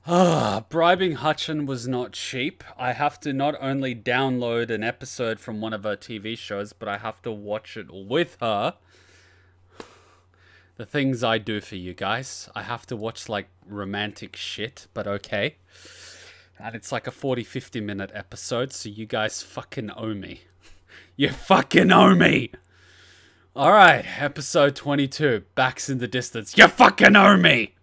Bribing Hutchin was not cheap. I have to not only download an episode from one of her TV shows, but I have to watch it with her. The things I do for you guys. I have to watch, like, romantic shit, but okay. And it's like a 40-50 minute episode, so you guys fucking owe me. You fucking owe me! Alright, episode 22. Backs in the Distance. You fucking owe me!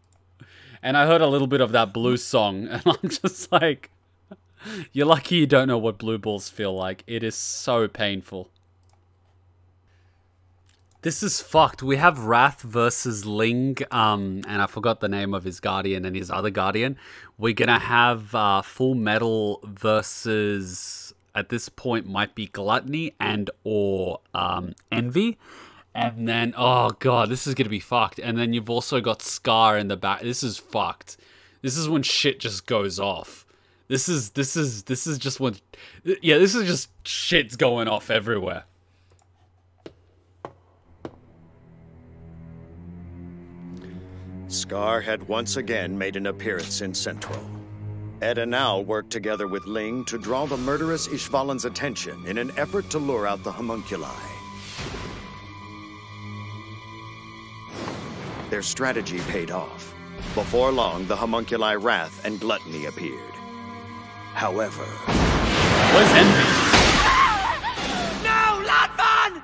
And I heard a little bit of that blues song, and I'm just like... You're lucky you don't know what blue balls feel like. It is so painful. This is fucked. We have Wrath versus Ling, and I forgot the name of his guardian and his other guardian. We're gonna have Full Metal versus, at this point, might be Gluttony and or Envy. And then, oh god, this is gonna be fucked. And then you've also got Scar in the back. This is fucked. This is when shit just goes off. This is just when, yeah, this is just shit's going off everywhere. Scar had once again made an appearance in Central. Ed and Al worked together with Ling to draw the murderous Ishvalan's attention in an effort to lure out the homunculi. Their strategy paid off. Before long, the homunculi Wrath and Gluttony appeared. However... Where's Envy? No, Latvan!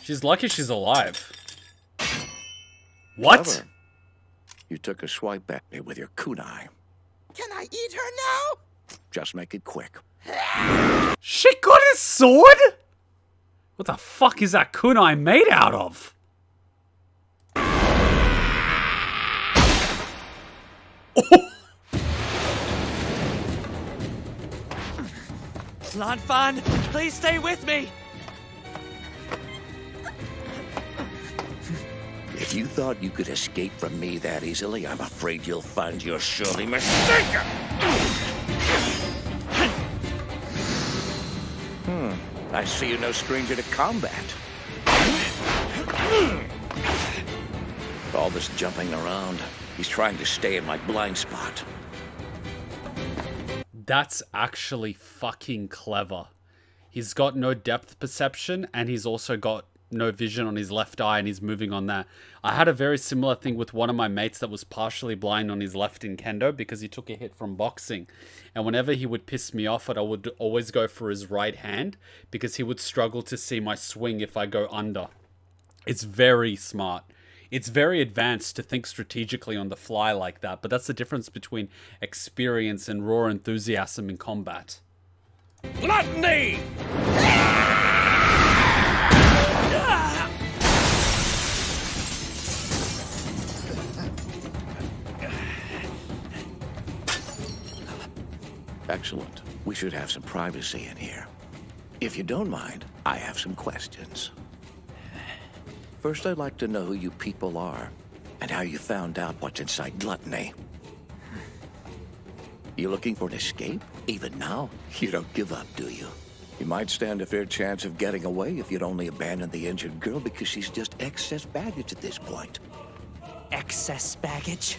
She's lucky she's alive. What? Clever. You took a swipe at me with your kunai. Can I eat her now? Just make it quick. She got his sword? What the fuck is that kunai made out of? Latvan, please stay with me! If you thought you could escape from me that easily, I'm afraid you'll find you're surely mistaken. I see you're no stranger to combat. All this jumping around, he's trying to stay in my blind spot. That's actually fucking clever. He's got no depth perception, and he's also got no vision on his left eye, and he's moving on that. I had a very similar thing with one of my mates that was partially blind on his left in kendo because he took a hit from boxing. And whenever he would piss me off, I would always go for his right hand because he would struggle to see my swing if I go under. It's very smart. It's very advanced to think strategically on the fly like that, but that's the difference between experience and raw enthusiasm in combat. Gluttony! Excellent. We should have some privacy in here. If you don't mind, I have some questions. First, I'd like to know who you people are, and how you found out what's inside Gluttony. You looking for an escape? Even now? You don't give up, do you? You might stand a fair chance of getting away if you'd only abandon the injured girl because she's just excess baggage at this point. Excess baggage?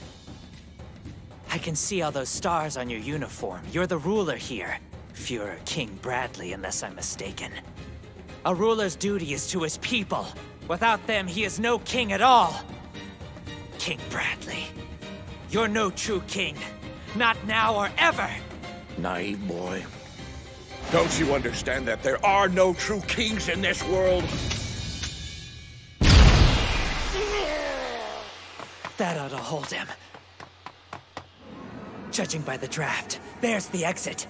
I can see all those stars on your uniform. You're the ruler here. Fuhrer King Bradley, unless I'm mistaken. A ruler's duty is to his people. Without them, he is no king at all. King Bradley, you're no true king. Not now or ever. Naive boy. Don't you understand that there are no true kings in this world? That ought to hold him. Judging by the draft, there's the exit.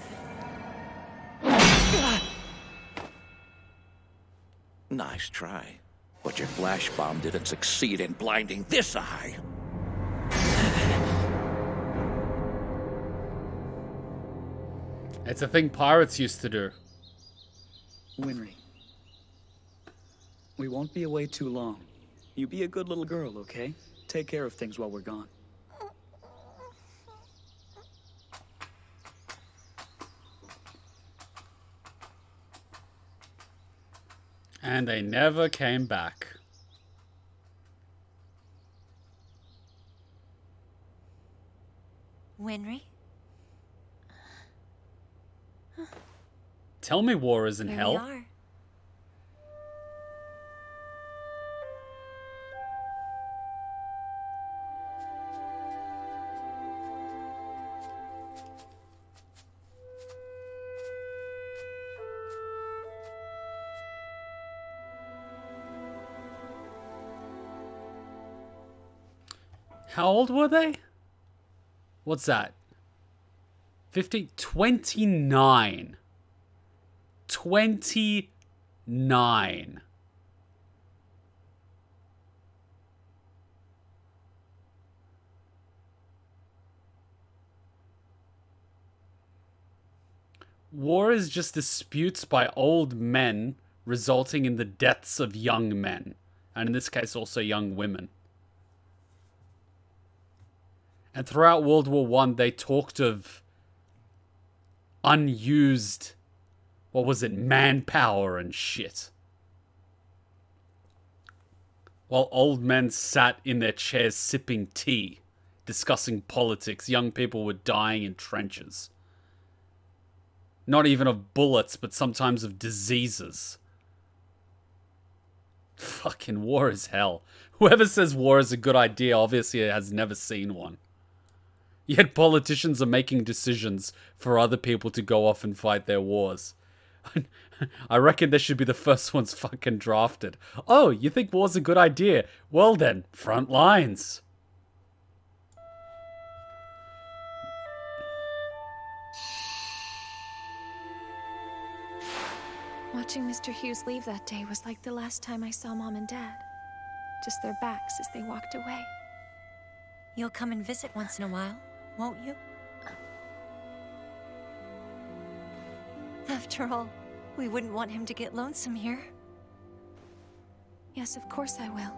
Nice try. But your flash bomb didn't succeed in blinding this eye. It's a thing pirates used to do. Winry, we won't be away too long. You be a good little girl, okay? Take care of things while we're gone. And they never came back. Winry? Tell me war is in Here hell. we are. How old were they? What's that? 29. 29. War is just disputes by old men resulting in the deaths of young men. And in this case, also young women. And throughout World War I, they talked of unused, what was it, manpower and shit. While old men sat in their chairs sipping tea, discussing politics, young people were dying in trenches. Not even of bullets, but sometimes of diseases. Fucking war is hell. Whoever says war is a good idea obviously has never seen one. Yet politicians are making decisions for other people to go off and fight their wars. I reckon they should be the first ones fucking drafted. Oh, you think war's a good idea? Well then, front lines. Watching Mr. Hughes leave that day was like the last time I saw Mom and Dad. Just their backs as they walked away. You'll come and visit once in a while, won't you? After all, we wouldn't want him to get lonesome here. Yes, of course I will.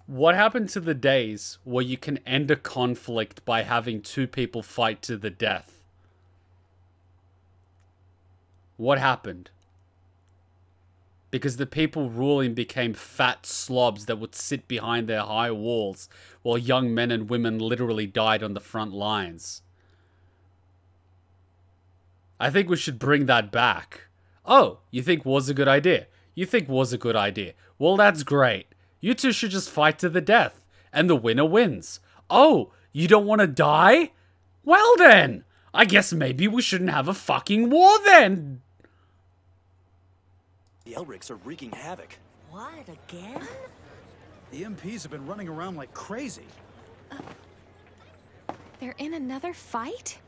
What happened to the days where you can end a conflict by having two people fight to the death? What happened? Because the people ruling became fat slobs that would sit behind their high walls while young men and women literally died on the front lines. I think we should bring that back. Oh, you think war's a good idea? You think war's a good idea? Well, that's great. You two should just fight to the death, and the winner wins. Oh, you don't want to die? Well then, I guess maybe we shouldn't have a fucking war then. The Elrics are wreaking havoc. What, again? The MPs have been running around like crazy. They're in another fight?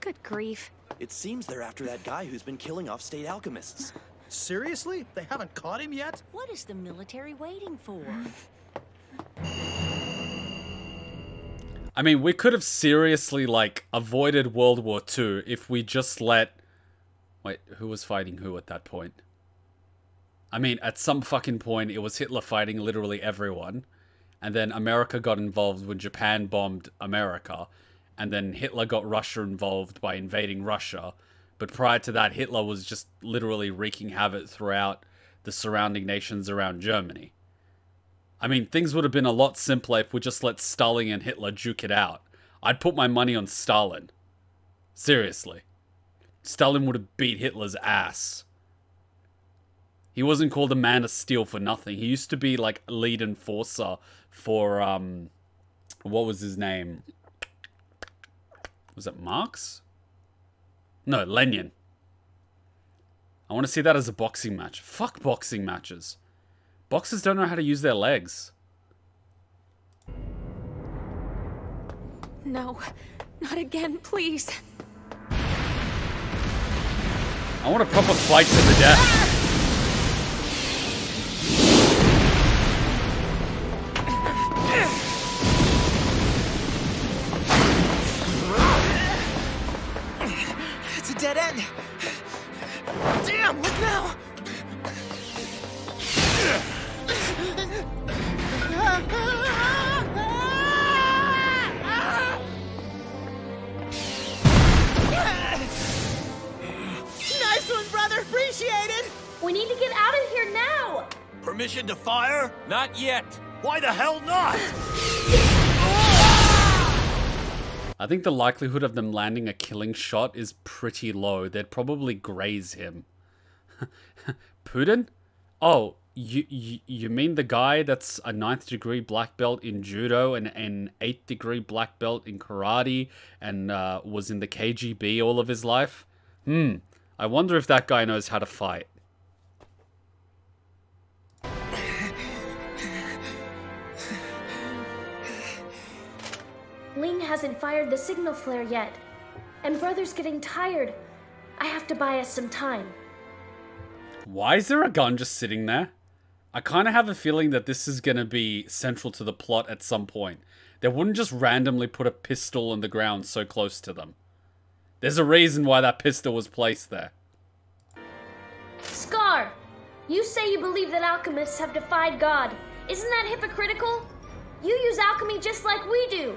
Good grief. It seems they're after that guy who's been killing off state alchemists. Seriously? They haven't caught him yet? What is the military waiting for? I mean, we could have seriously, like, avoided World War II if we just let... Wait, who was fighting who at that point? I mean, at some fucking point, it was Hitler fighting literally everyone. And then America got involved when Japan bombed America. And then Hitler got Russia involved by invading Russia. But prior to that, Hitler was just literally wreaking havoc throughout the surrounding nations around Germany. I mean, things would have been a lot simpler if we just let Stalin and Hitler duke it out. I'd put my money on Stalin. Seriously. Stalin would have beat Hitler's ass. He wasn't called a man of steel for nothing. He used to be, like, lead enforcer for, what was his name? Was it Marx? No, Lenin. I want to see that as a boxing match. Fuck boxing matches. Boxers don't know how to use their legs. No, not again, please. I want a proper fight to the death. It's a dead end. Damn, look now! Nice one, brother! Appreciated! We need to get out of here now! Permission to fire? Not yet. Why the hell not? I think the likelihood of them landing a killing shot is pretty low. They'd probably graze him. Putin? Oh, you mean the guy that's a 9th degree black belt in judo and an 8th degree black belt in karate and was in the KGB all of his life? I wonder if that guy knows how to fight. Ling hasn't fired the signal flare yet. And Brother's getting tired. I have to buy us some time. Why is there a gun just sitting there? I kind of have a feeling that this is going to be central to the plot at some point. They wouldn't just randomly put a pistol on the ground so close to them. There's a reason why that pistol was placed there. Scar! You say you believe that alchemists have defied God. Isn't that hypocritical? You use alchemy just like we do.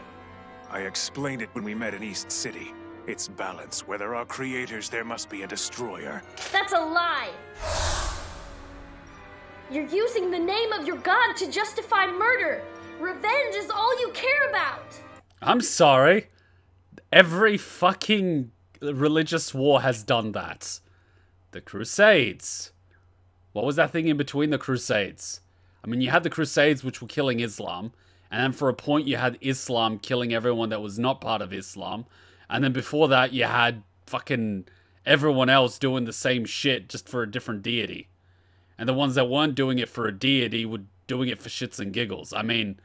I explained it when we met in East City. It's balance. Where there are creators, there must be a destroyer. That's a lie! You're using the name of your god to justify murder! Revenge is all you care about! I'm sorry. Every fucking religious war has done that. The Crusades. What was that thing in between the Crusades? I mean, you had the Crusades, which were killing Islam. And then for a point, you had Islam killing everyone that was not part of Islam. And then before that, you had fucking everyone else doing the same shit just for a different deity. And the ones that weren't doing it for a deity were doing it for shits and giggles. I mean,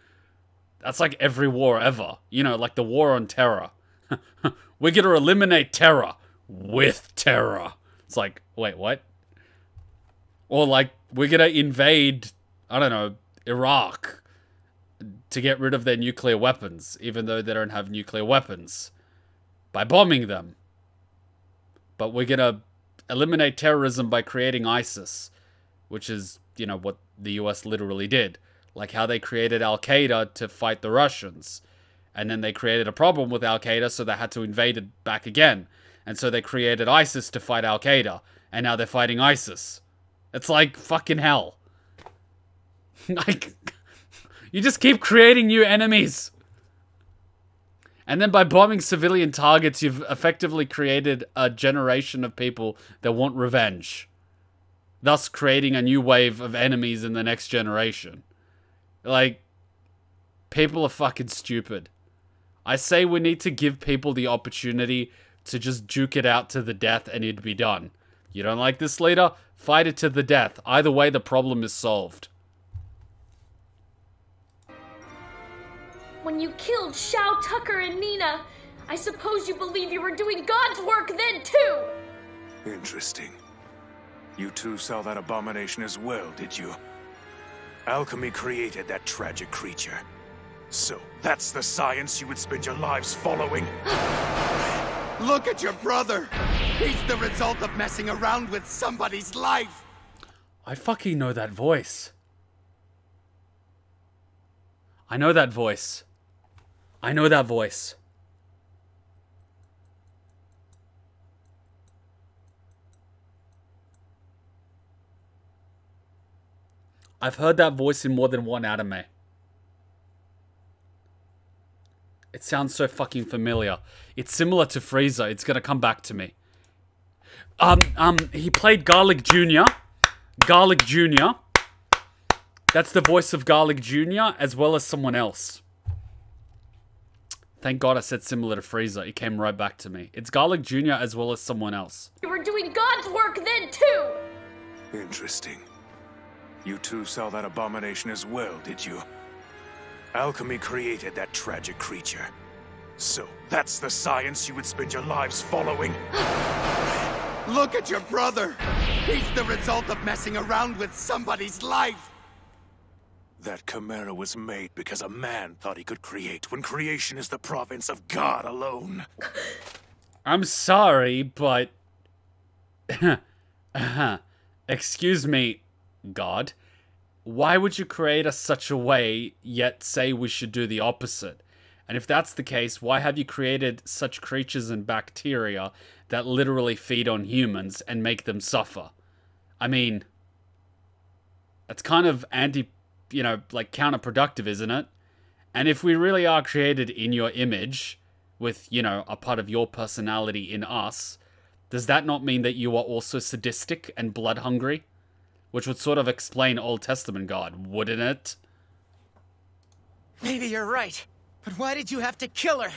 that's like every war ever. You know, like the war on terror. We're going to eliminate terror with terror. It's like, wait, what? Or like, we're going to invade, I don't know, Iraq to get rid of their nuclear weapons, even though they don't have nuclear weapons, by bombing them. But we're going to eliminate terrorism by creating ISIS, which is, you know, what the US literally did. Like how they created Al-Qaeda to fight the Russians. And then they created a problem with Al-Qaeda, so they had to invade it back again. And so they created ISIS to fight Al-Qaeda. And now they're fighting ISIS. It's like fucking hell. Like, you just keep creating new enemies. And then by bombing civilian targets, you've effectively created a generation of people that want revenge. Thus creating a new wave of enemies in the next generation. Like, people are fucking stupid. I say we need to give people the opportunity to just duke it out to the death and it'd be done. You don't like this leader? Fight it to the death. Either way, the problem is solved. When you killed Shao Tucker and Nina, I suppose you believe you were doing God's work then too! Interesting. You two saw that abomination as well, did you? Alchemy created that tragic creature. So, that's the science you would spend your lives following? Look at your brother! He's the result of messing around with somebody's life! I fucking know that voice. I know that voice. I know that voice. I've heard that voice in more than one anime. It sounds so fucking familiar. It's similar to Frieza. It's gonna come back to me. He played Garlic Jr. Garlic Jr. That's the voice of Garlic Jr. as well as someone else. Thank God I said similar to Frieza. It came right back to me. It's Garlic Jr. as well as someone else. You were doing God's work then too! Interesting. You two saw that abomination as well, did you? Alchemy created that tragic creature. So, that's the science you would spend your lives following? Look at your brother! He's the result of messing around with somebody's life! That Chimera was made because a man thought he could create, when creation is the province of God alone. I'm sorry, but Excuse me, God. Why would you create us such a way, yet say we should do the opposite? And if that's the case, why have you created such creatures and bacteria that literally feed on humans and make them suffer? I mean, that's kind of like counterproductive, isn't it? And if we really are created in your image, with, a part of your personality in us, does that not mean that you are also sadistic and blood-hungry? Which would sort of explain Old Testament God, wouldn't it? Maybe you're right. But why did you have to kill her?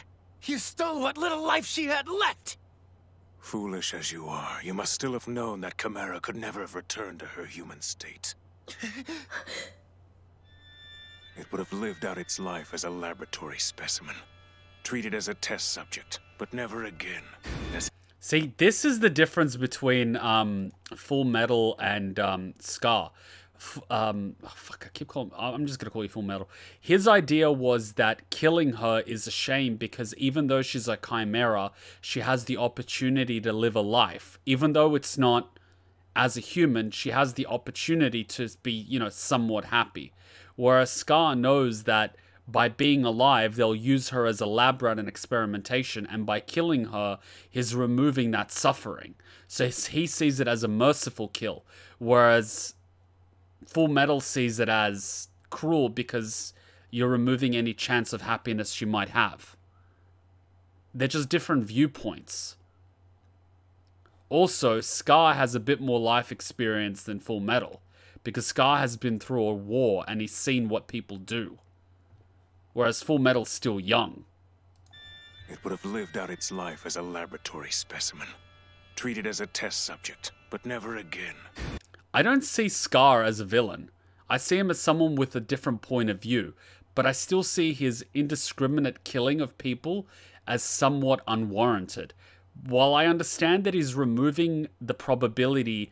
You stole what little life she had left! Foolish as you are, you must still have known that Chimera could never have returned to her human state. It would have lived out its life as a laboratory specimen, treated as a test subject, but never again as... See, this is the difference between Full Metal and Scar. I'm just gonna call you Full Metal. His idea was that killing her is a shame because even though she's a chimera, she has the opportunity to live a life. Even though it's not as a human, she has the opportunity to be, somewhat happy. Whereas Scar knows that by being alive, they'll use her as a lab rat and experimentation, and by killing her, he's removing that suffering. So he sees it as a merciful kill, whereas Full Metal sees it as cruel because you're removing any chance of happiness she might have. They're just different viewpoints. Also, Scar has a bit more life experience than Full Metal, because Scar has been through a war and he's seen what people do. Whereas Full Metal's still young. It would have lived out its life as a laboratory specimen, treated as a test subject, but never again. I don't see Scar as a villain. I see him as someone with a different point of view, but I still see his indiscriminate killing of people as somewhat unwarranted. While I understand that he's removing the probability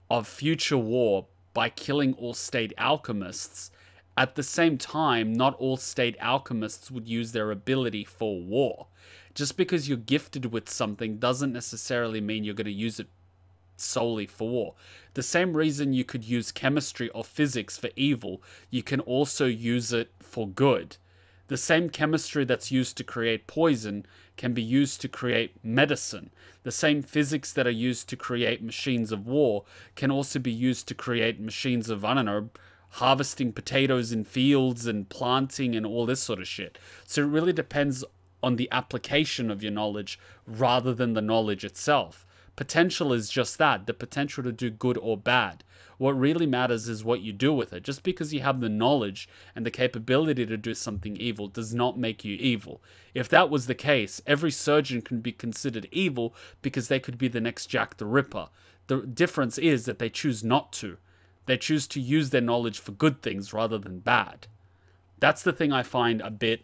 of future war by killing all state alchemists, at the same time, not all state alchemists would use their ability for war. Just because you're gifted with something doesn't necessarily mean you're going to use it solely for war. The same reason you could use chemistry or physics for evil, you can also use it for good. The same chemistry that's used to create poison can be used to create medicine. The same physics that are used to create machines of war can also be used to create machines of, harvesting potatoes in fields and planting and all this sort of shit. So it really depends on the application of your knowledge rather than the knowledge itself. Potential is just that, the potential to do good or bad. What really matters is what you do with it. Just because you have the knowledge and the capability to do something evil does not make you evil. If that was the case, every surgeon can be considered evil because they could be the next Jack the Ripper. The difference is that they choose not to. They choose to use their knowledge for good things rather than bad. That's the thing I find a bit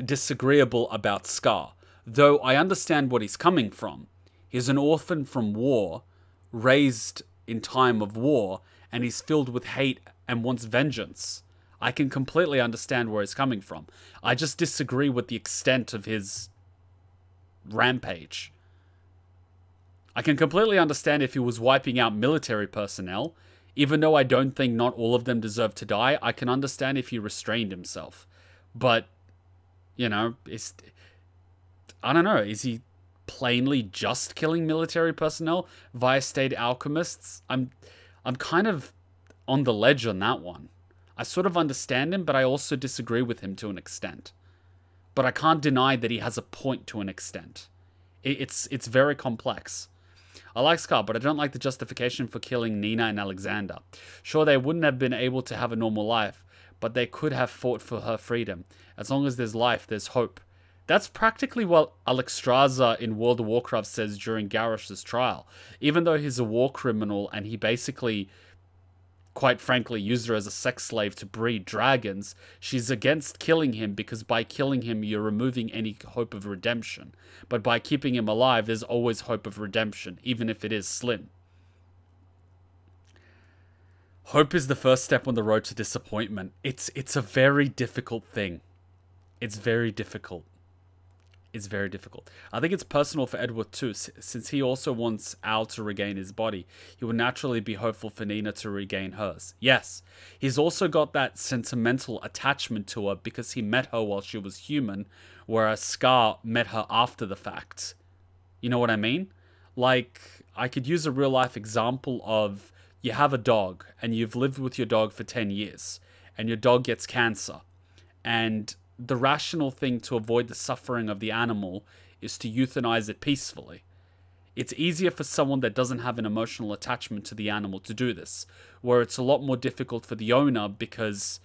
disagreeable about Scar. Though I understand what he's coming from. He's an orphan from war, raised in time of war, and he's filled with hate and wants vengeance. I can completely understand where he's coming from. I just disagree with the extent of his rampage. I can completely understand if he was wiping out military personnel. Even though I don't think not all of them deserve to die, I can understand if he restrained himself. But, I don't know, is he plainly just killing military personnel via state alchemists? I'm kind of on the ledge on that one. I sort of understand him, but I also disagree with him to an extent. But I can't deny that he has a point to an extent. It's very complex. I like Scar, but I don't like the justification for killing Nina and Alexander. Sure, they wouldn't have been able to have a normal life, but they could have fought for her freedom. As long as there's life, there's hope. That's practically what Alexstrasza in World of Warcraft says during Garrosh's trial. Even though he's a war criminal and he basically, quite frankly, used her as a sex slave to breed dragons, she's against killing him because by killing him, you're removing any hope of redemption. But by keeping him alive, there's always hope of redemption, even if it is slim. Hope is the first step on the road to disappointment. It's a very difficult thing. It's very difficult. It's very difficult. I think it's personal for Edward too, since he also wants Al to regain his body. He will naturally be hopeful for Nina to regain hers. Yes, he's also got that sentimental attachment to her because he met her while she was human, whereas Scar met her after the fact. You know what I mean? Like, I could use a real life example of you have a dog and you've lived with your dog for 10 years and your dog gets cancer, and the rational thing to avoid the suffering of the animal is to euthanize it peacefully. It's easier for someone that doesn't have an emotional attachment to the animal to do this, where it's a lot more difficult for the owner because,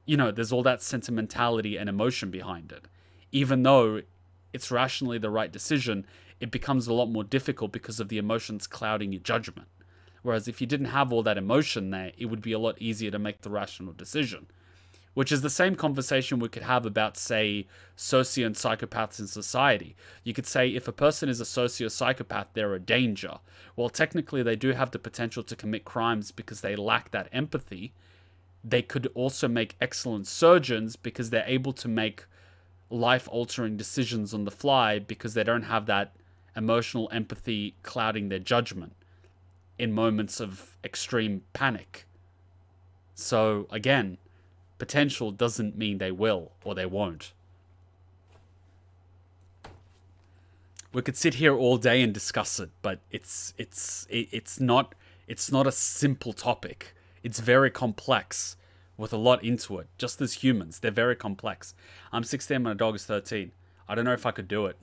you know, there's all that sentimentality and emotion behind it. Even though it's rationally the right decision, it becomes a lot more difficult because of the emotions clouding your judgment. Whereas if you didn't have all that emotion there, it would be a lot easier to make the rational decision. Which is the same conversation we could have about, say, socio and psychopaths in society. You could say if a person is a socio-psychopath, they're a danger. Well, technically they do have the potential to commit crimes because they lack that empathy. They could also make excellent surgeons because they're able to make life-altering decisions on the fly because they don't have that emotional empathy clouding their judgment in moments of extreme panic. So, again, potential doesn't mean they will or they won't. We could sit here all day and discuss it, but it's not a simple topic. It's very complex with a lot into it. Just as humans, they're very complex. I'm 16 and my dog is 13. I don't know if I could do it.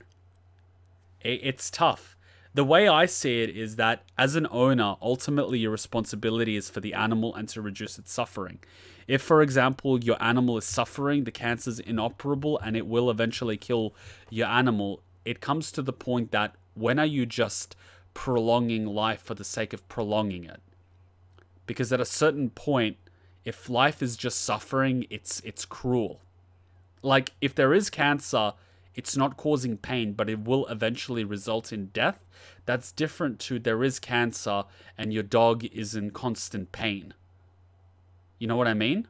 It's tough. The way I see it is that as an owner, ultimately your responsibility is for the animal and to reduce its suffering. If, for example, your animal is suffering, the cancer is inoperable and it will eventually kill your animal, it comes to the point that when are you just prolonging life for the sake of prolonging it? Because at a certain point, if life is just suffering, it's cruel. Like, if there is cancer, it's not causing pain, but it will eventually result in death. That's different to there is cancer and your dog is in constant pain. You know what I mean?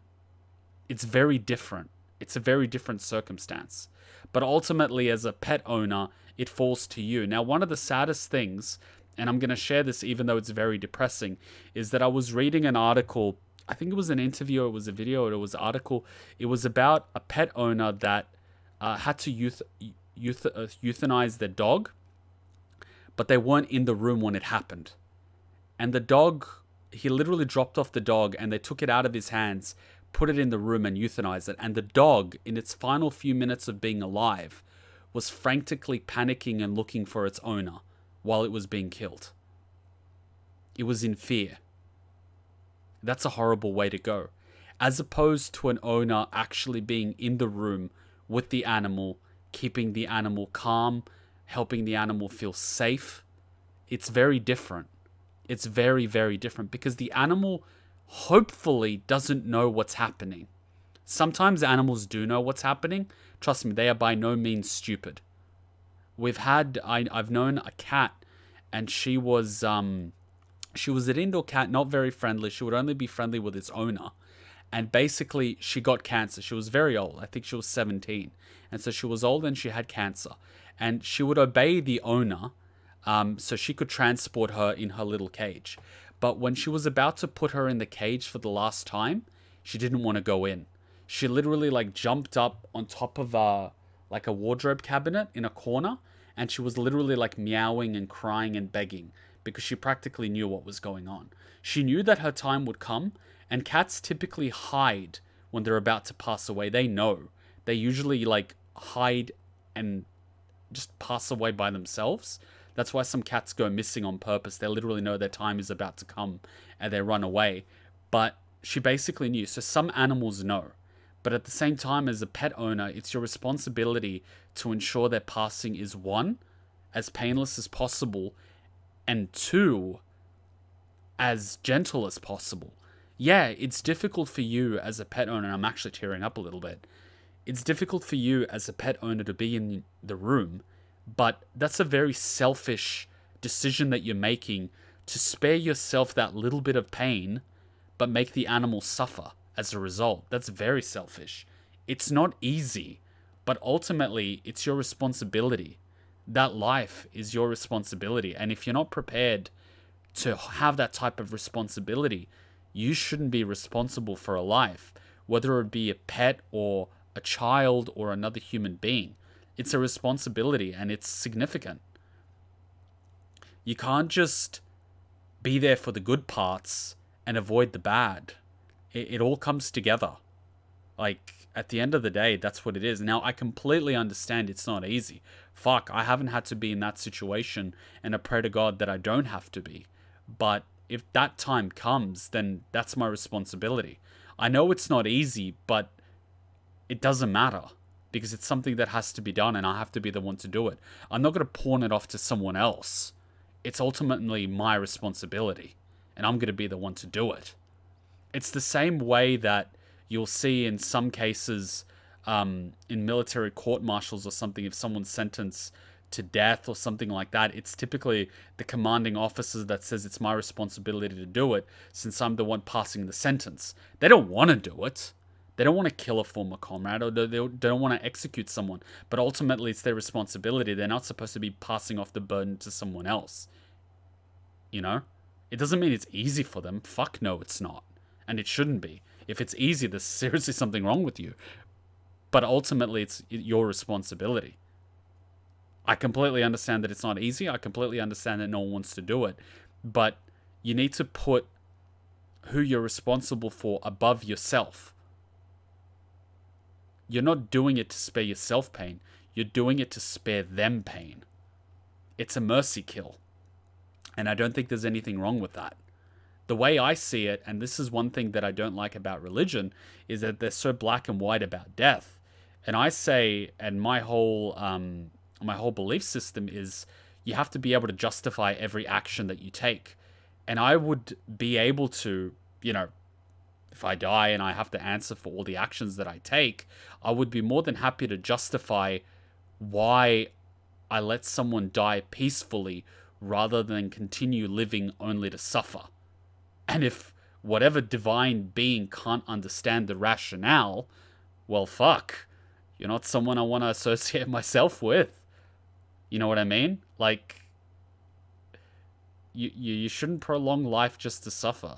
It's very different. It's a very different circumstance. But ultimately, as a pet owner, it falls to you. Now, one of the saddest things, and I'm going to share this even though it's very depressing, is that I was reading an article, I think it was an interview, or it was a video, or it was an article. It was about a pet owner that had to euthanize their dog, but they weren't in the room when it happened. And the dog, he literally dropped off the dog and they took it out of his hands, put it in the room and euthanized it. And the dog, in its final few minutes of being alive, was frantically panicking and looking for its owner while it was being killed. It was in fear. That's a horrible way to go. As opposed to an owner actually being in the room with the animal, keeping the animal calm, helping the animal feel safe. It's very different. It's very, very different because the animal hopefully doesn't know what's happening. Sometimes animals do know what's happening. Trust me, they are by no means stupid. I've known a cat, and she was an indoor cat, not very friendly. She would only be friendly with its owner. And basically, she got cancer. She was very old. I think she was 17. And so she was old and she had cancer. And she would obey the owner so she could transport her in her little cage. But when she was about to put her in the cage for the last time, she didn't want to go in. She literally jumped up on top of a wardrobe cabinet in a corner. And she was literally meowing and crying and begging because she practically knew what was going on. She knew that her time would come. And cats typically hide when they're about to pass away. They know. They usually hide and just pass away by themselves. That's why some cats go missing on purpose. They literally know their time is about to come and they run away. But she basically knew. So some animals know. But at the same time, as a pet owner, it's your responsibility to ensure their passing is, one, as painless as possible, and two, as gentle as possible. Yeah, it's difficult for you as a pet owner. I'm actually tearing up a little bit. It's difficult for you as a pet owner to be in the room, but that's a very selfish decision that you're making to spare yourself that little bit of pain, but make the animal suffer as a result. That's very selfish. It's not easy But ultimately, it's your responsibility. That life is your responsibility. And if you're not prepared to have that type of responsibility, you shouldn't be responsible for a life, whether it be a pet or a child or another human being. It's a responsibility and it's significant. You can't just be there for the good parts and avoid the bad. It all comes together. Like, at the end of the day, that's what it is. Now, I completely understand it's not easy. Fuck, I haven't had to be in that situation, and I pray to God that I don't have to be. But if that time comes, then that's my responsibility. I know it's not easy, but it doesn't matter, because it's something that has to be done, and I have to be the one to do it. I'm not going to pawn it off to someone else. It's ultimately my responsibility, and I'm going to be the one to do it. It's the same way that you'll see in some cases in military court-martials or something, if someone's sentenced to death or something like that, it's typically the commanding officer that says it's my responsibility to do it since I'm the one passing the sentence. They don't want to do it. They don't want to kill a former comrade, or they don't want to execute someone. But ultimately, it's their responsibility. They're not supposed to be passing off the burden to someone else. You know? It doesn't mean it's easy for them. Fuck no, it's not. And it shouldn't be. If it's easy, there's seriously something wrong with you. But ultimately, it's your responsibility. I completely understand that it's not easy. I completely understand that no one wants to do it. But you need to put who you're responsible for above yourself. You're not doing it to spare yourself pain. You're doing it to spare them pain. It's a mercy kill. And I don't think there's anything wrong with that. The way I see it, and this is one thing that I don't like about religion, is that they're so black and white about death. And I say, and my whole belief system is, you have to be able to justify every action that you take. And I would be able to, you know, if I die and I have to answer for all the actions that I take, I would be more than happy to justify why I let someone die peacefully rather than continue living only to suffer. And if whatever divine being can't understand the rationale, well, fuck. You're not someone I want to associate myself with. You know what I mean? Like, you shouldn't prolong life just to suffer.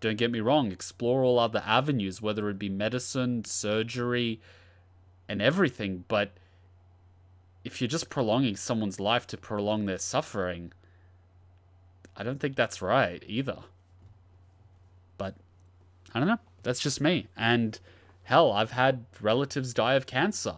Don't get me wrong, explore all other avenues, whether it be medicine, surgery, and everything, but if you're just prolonging someone's life to prolong their suffering, I don't think that's right either. But, I don't know, that's just me. And, hell, I've had relatives die of cancer,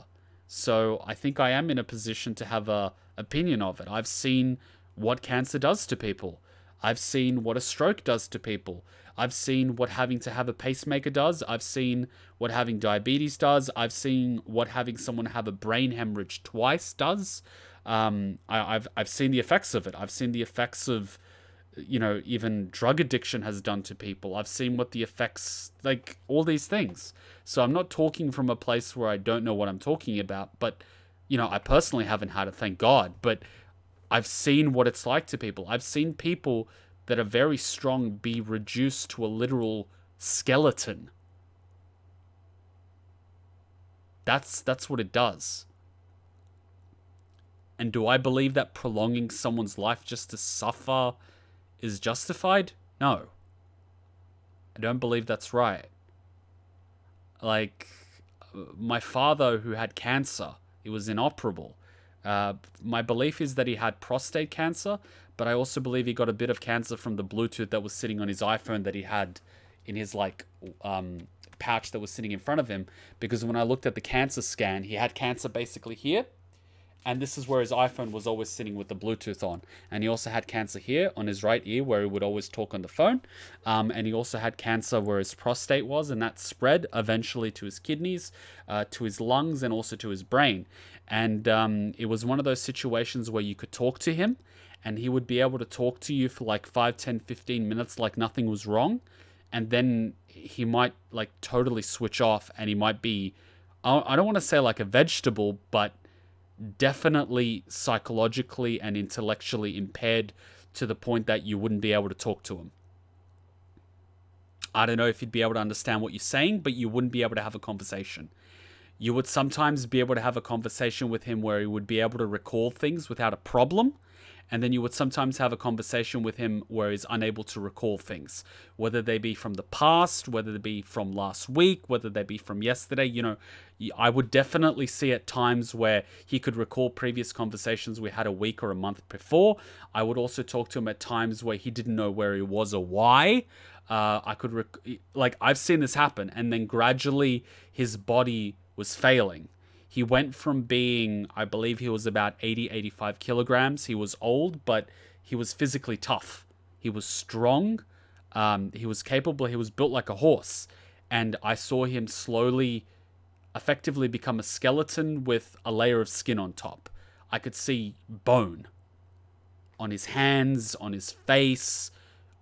so I think I am in a position to have an opinion of it. I've seen what cancer does to people. I've seen what a stroke does to people. I've seen what having to have a pacemaker does. I've seen what having diabetes does. I've seen what having someone have a brain hemorrhage twice does. I've seen the effects of it. I've seen the effects of, you know, even drug addiction has done to people. I've seen what the effects, like, all these things. So I'm not talking from a place where I don't know what I'm talking about, but, you know, I personally haven't had it, thank God, but I've seen what it's like to people. I've seen people that are very strong be reduced to a literal skeleton. That's what it does. And do I believe that prolonging someone's life just to suffer is justified? No. I don't believe that's right. Like, my father who had cancer, it was inoperable. My belief is that he had prostate cancer, but I also believe he got a bit of cancer from the Bluetooth that was sitting on his iPhone that he had in his, like, pouch that was sitting in front of him. Because when I looked at the cancer scan, he had cancer basically here. And this is where his iPhone was always sitting with the Bluetooth on. And he also had cancer here on his right ear where he would always talk on the phone. And he also had cancer where his prostate was, and that spread eventually to his kidneys, to his lungs, and also to his brain. And it was one of those situations where you could talk to him, and he would be able to talk to you for like 5, 10, 15 minutes like nothing was wrong. And then he might like totally switch off, and he might be, I don't want to say like a vegetable, but definitely psychologically and intellectually impaired to the point that you wouldn't be able to talk to him. I don't know if you'd be able to understand what you're saying, but you wouldn't be able to have a conversation. You would sometimes be able to have a conversation with him where he would be able to recall things without a problem. And then you would sometimes have a conversation with him where he's unable to recall things, whether they be from the past, whether they be from last week, whether they be from yesterday. You know, I would definitely see at times where he could recall previous conversations we had a week or a month before. I would also talk to him at times where he didn't know where he was or why. I've seen this happen, and then gradually his body was failing. He went from being, I believe he was about 80, 85 kilograms. He was old, but he was physically tough. He was strong. He was capable. He was built like a horse. And I saw him slowly, effectively become a skeleton with a layer of skin on top. I could see bone on his hands, on his face,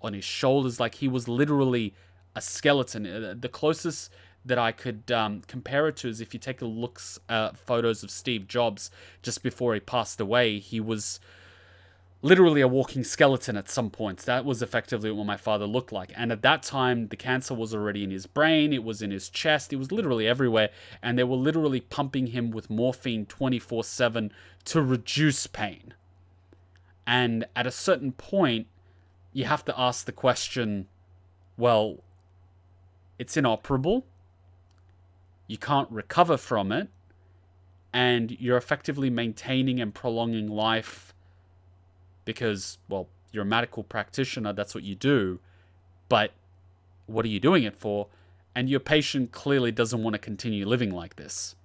on his shoulders. Like, he was literally a skeleton. The closest that I could compare it to is if you take a look at photos of Steve Jobs just before he passed away. He was literally a walking skeleton at some points. That was effectively what my father looked like. And at that time, the cancer was already in his brain. It was in his chest. It was literally everywhere. And they were literally pumping him with morphine 24/7 to reduce pain. And at a certain point, you have to ask the question, well, it's inoperable. You can't recover from it, and you're effectively maintaining and prolonging life because, well, you're a medical practitioner, that's what you do, but what are you doing it for? And your patient clearly doesn't want to continue living like this.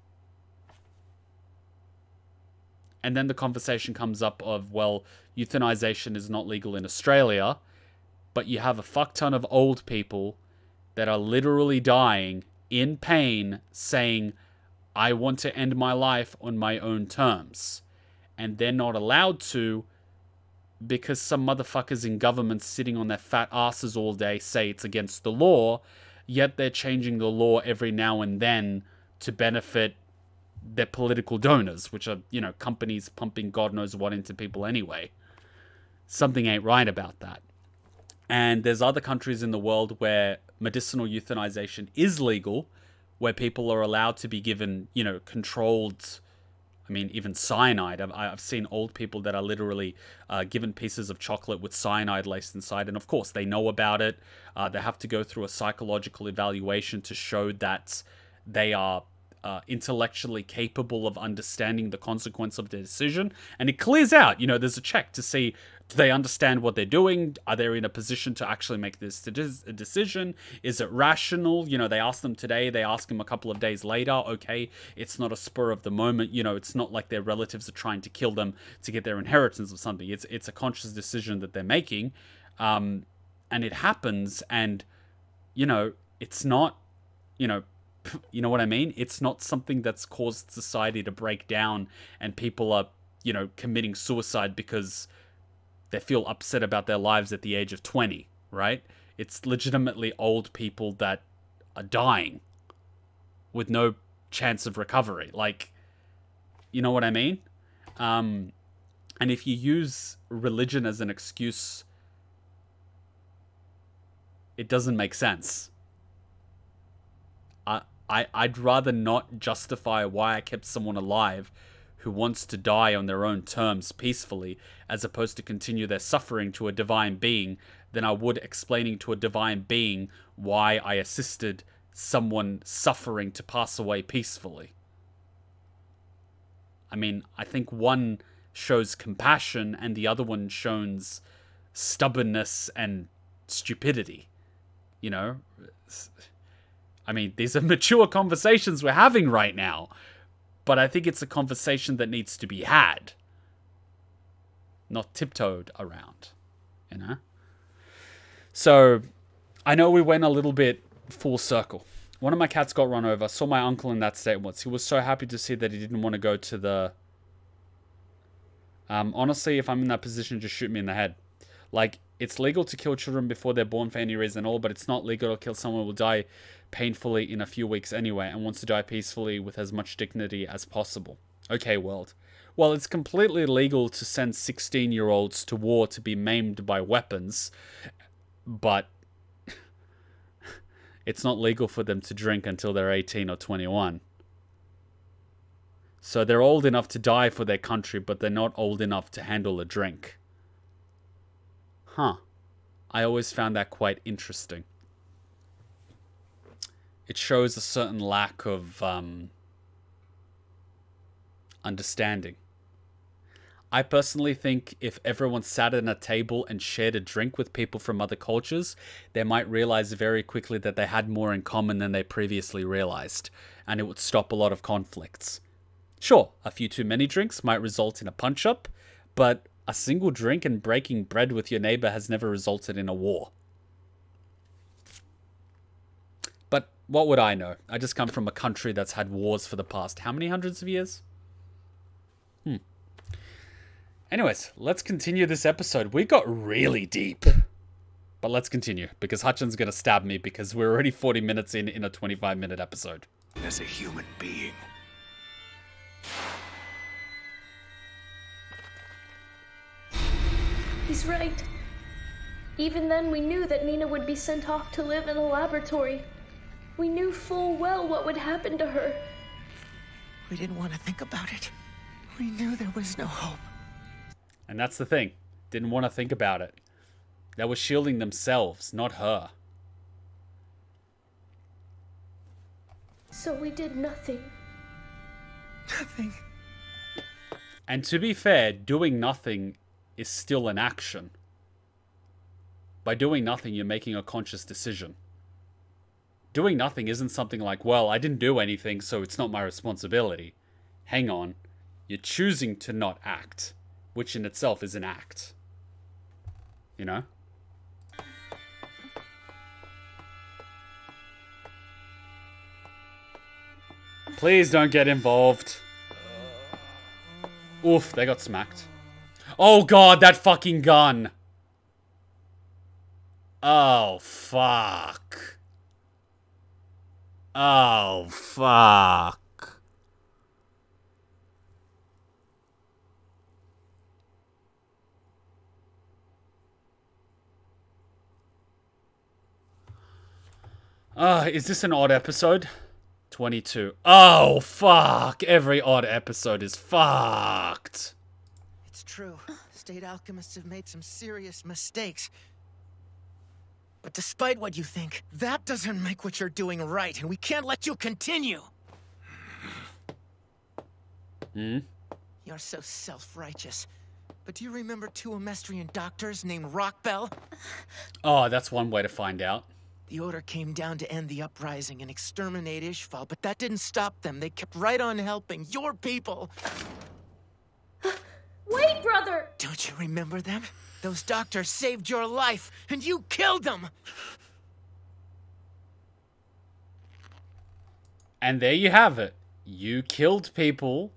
And then the conversation comes up of, well, euthanization is not legal in Australia, but you have a fuck ton of old people that are literally dying in pain saying, I want to end my life on my own terms. And they're not allowed to because some motherfuckers in government sitting on their fat asses all day say it's against the law, yet they're changing the law every now and then to benefit their political donors, which are, you know, companies pumping God knows what into people anyway. Something ain't right about that. And there's other countries in the world where medicinal euthanization is legal, where people are allowed to be given, you know, controlled, I mean, even cyanide. I've seen old people that are literally given pieces of chocolate with cyanide laced inside. And of course, they know about it. They have to go through a psychological evaluation to show that they are intellectually capable of understanding the consequence of their decision. And it clears out, you know, there's a check to see, do they understand what they're doing? Are they in a position to actually make this decision? Is it rational? You know, they ask them today, they ask them a couple of days later. Okay, it's not a spur of the moment. You know, it's not like their relatives are trying to kill them to get their inheritance or something. It's a conscious decision that they're making. And it happens, and, you know, it's not, you know what I mean? It's not something that's caused society to break down and people are, you know, committing suicide because they feel upset about their lives at the age of 20, right? It's legitimately old people that are dying with no chance of recovery. Like, you know what I mean? And if you use religion as an excuse, it doesn't make sense. I'd rather not justify why I kept someone alive who wants to die on their own terms peacefully, as opposed to continue their suffering to a divine being, than I would explaining to a divine being why I assisted someone suffering to pass away peacefully. I mean, I think one shows compassion and the other one shows stubbornness and stupidity, you know? I mean, these are mature conversations we're having right now, but I think it's a conversation that needs to be had, not tiptoed around, you know? So, I know we went a little bit full circle. One of my cats got run over. I saw my uncle in that state once. He was so happy to see that he didn't want to go to the... honestly, if I'm in that position, just shoot me in the head. Like, it's legal to kill children before they're born for any reason at all, but it's not legal to kill someone who will die painfully in a few weeks anyway and wants to die peacefully with as much dignity as possible. Okay, world. Well, it's completely legal to send 16-year-olds to war to be maimed by weapons, but it's not legal for them to drink until they're 18 or 21. So they're old enough to die for their country, but they're not old enough to handle a drink. Huh. I always found that quite interesting. It shows a certain lack of understanding. I personally think if everyone sat at a table and shared a drink with people from other cultures, they might realize very quickly that they had more in common than they previously realized, and it would stop a lot of conflicts. Sure, a few too many drinks might result in a punch-up, but a single drink and breaking bread with your neighbor has never resulted in a war. But what would I know? I just come from a country that's had wars for the past how many hundreds of years? Anyways, let's continue this episode. We got really deep. But let's continue, because Hutchin's going to stab me because we're already 40 minutes in a 25-minute episode. As a human being. He's right. Even then, we knew that Nina would be sent off to live in a laboratory. We knew full well what would happen to her. We didn't want to think about it. We knew there was no hope. And that's the thing. Didn't want to think about it. They were shielding themselves, not her. So we did nothing. Nothing. And to be fair, doing nothing is still an action. By doing nothing, you're making a conscious decision. Doing nothing isn't something like, well, I didn't do anything, so it's not my responsibility. Hang on. You're choosing to not act, which in itself is an act. You know? Please don't get involved. Oof, they got smacked. Oh god, that fucking gun! Oh, fuck. Oh, fuck. Is this an odd episode? 22. Oh, fuck. Every odd episode is fucked. It's true. State alchemists have made some serious mistakes. But despite what you think, that doesn't make what you're doing right, and we can't let you continue. You're so self-righteous. But do you remember two Amestrian doctors named Rockbell? Oh, that's one way to find out. The Order came down to end the uprising and exterminate Ishval, but that didn't stop them. They kept right on helping your people. Wait, brother! Don't you remember them? Those doctors saved your life, and you killed them! And there you have it. You killed people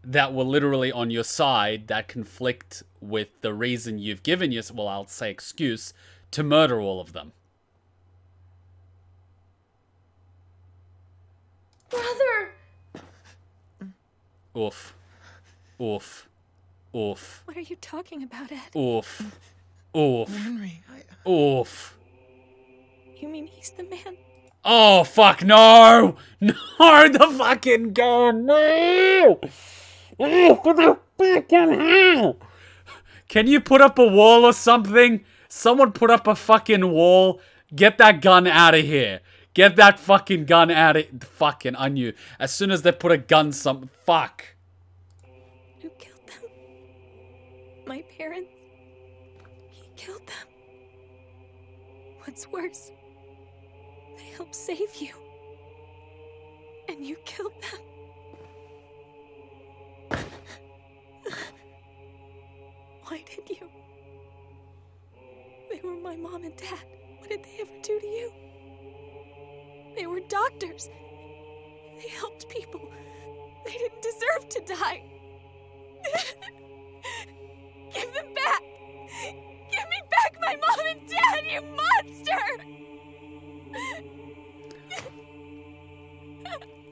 that were literally on your side that conflict with the reason you've given your, well, I'll say excuse, to murder all of them. Brother! Oof. Oof. Oof. What are you talking about, Ed? Oof. Oof. Henry, Oof. You mean he's the man? Oh, fuck, no! No, the fucking gun, no! Oh, for the fucking hell! Can you put up a wall or something? Someone put up a fucking wall. Get that gun out of here. Get that fucking gun out of... Fucking, I knew. As soon as they put a gun fuck. Who killed them? My parents? He killed them. What's worse, they helped save you. And you killed them. Why did you? They were my mom and dad. What did they ever do to you? They were doctors. They helped people. They didn't deserve to die. Give them back! Give me back my mom and dad, you monster!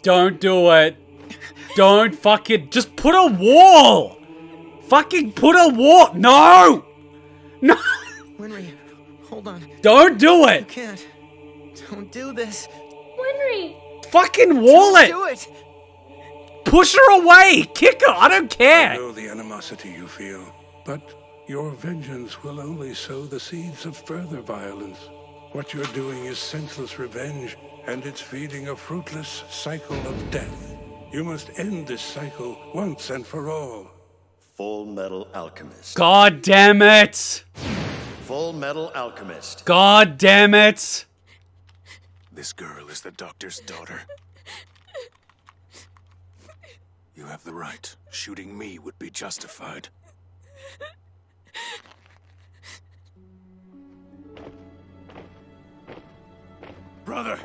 Don't do it. Don't fucking... Just put a wall! Fucking put a wall! No! No! Winry, hold on. Don't do it! You can't. Don't do this. Winry! Fucking wall it! Do it! Push her away! Kick her! I don't care! I know the animosity you feel, but your vengeance will only sow the seeds of further violence. What you're doing is senseless revenge, and it's feeding a fruitless cycle of death. You must end this cycle once and for all. Full Metal Alchemist. God damn it! Full Metal Alchemist. God damn it! This girl is the doctor's daughter. You have the right. Shooting me would be justified. Brother!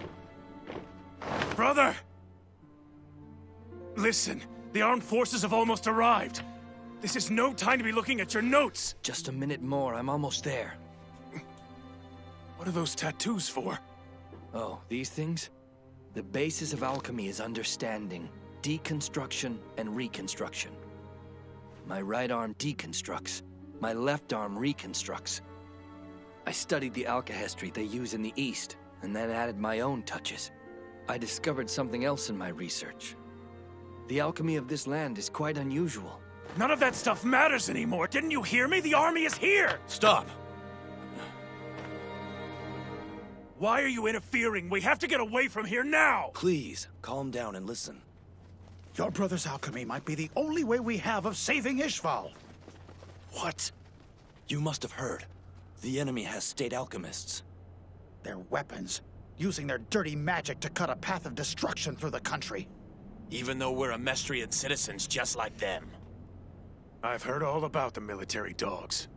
Brother! Listen, the armed forces have almost arrived. This is no time to be looking at your notes. Just a minute more, I'm almost there. What are those tattoos for? Oh, these things? The basis of alchemy is understanding, deconstruction, and reconstruction. My right arm deconstructs, my left arm reconstructs. I studied the alkahestry they use in the East, and then added my own touches. I discovered something else in my research. The alchemy of this land is quite unusual. None of that stuff matters anymore. Didn't you hear me? The army is here! Stop! Why are you interfering? We have to get away from here now! Please, calm down and listen. Your brother's alchemy might be the only way we have of saving Ishval. What? You must have heard. The enemy has state alchemists. Their weapons, using their dirty magic to cut a path of destruction through the country. Even though we're Amestrian citizens just like them. I've heard all about the military dogs.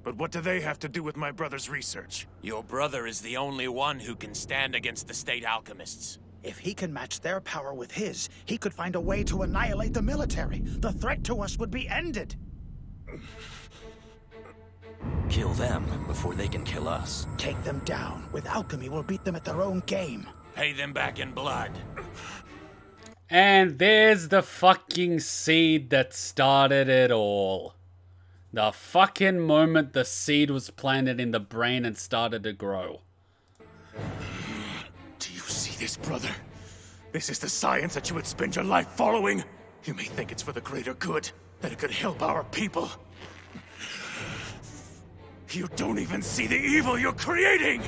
But what do they have to do with my brother's research? Your brother is the only one who can stand against the state alchemists. If he can match their power with his, he could find a way to annihilate the military. The threat to us would be ended. Kill them before they can kill us. Take them down. With alchemy, we'll beat them at their own game. Pay them back in blood. And there's the fucking seed that started it all. The fucking moment the seed was planted in the brain and started to grow. Do you see this, brother? This is the science that you would spend your life following. You may think it's for the greater good, that it could help our people. You don't even see the evil you're creating!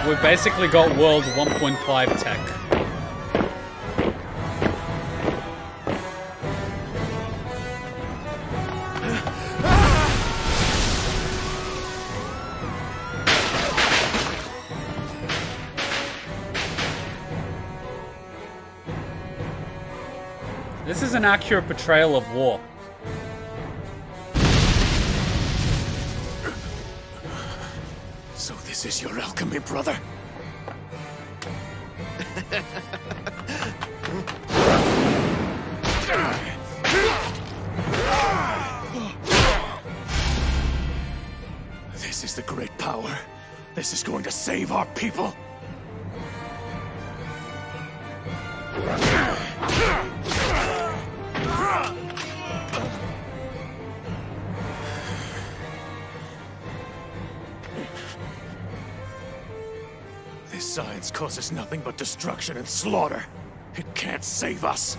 We basically got World 1.5 tech. This is an accurate portrayal of war. So this is your alchemy, brother? This is the great power. This is going to save our people. This science causes nothing but destruction and slaughter. It can't save us.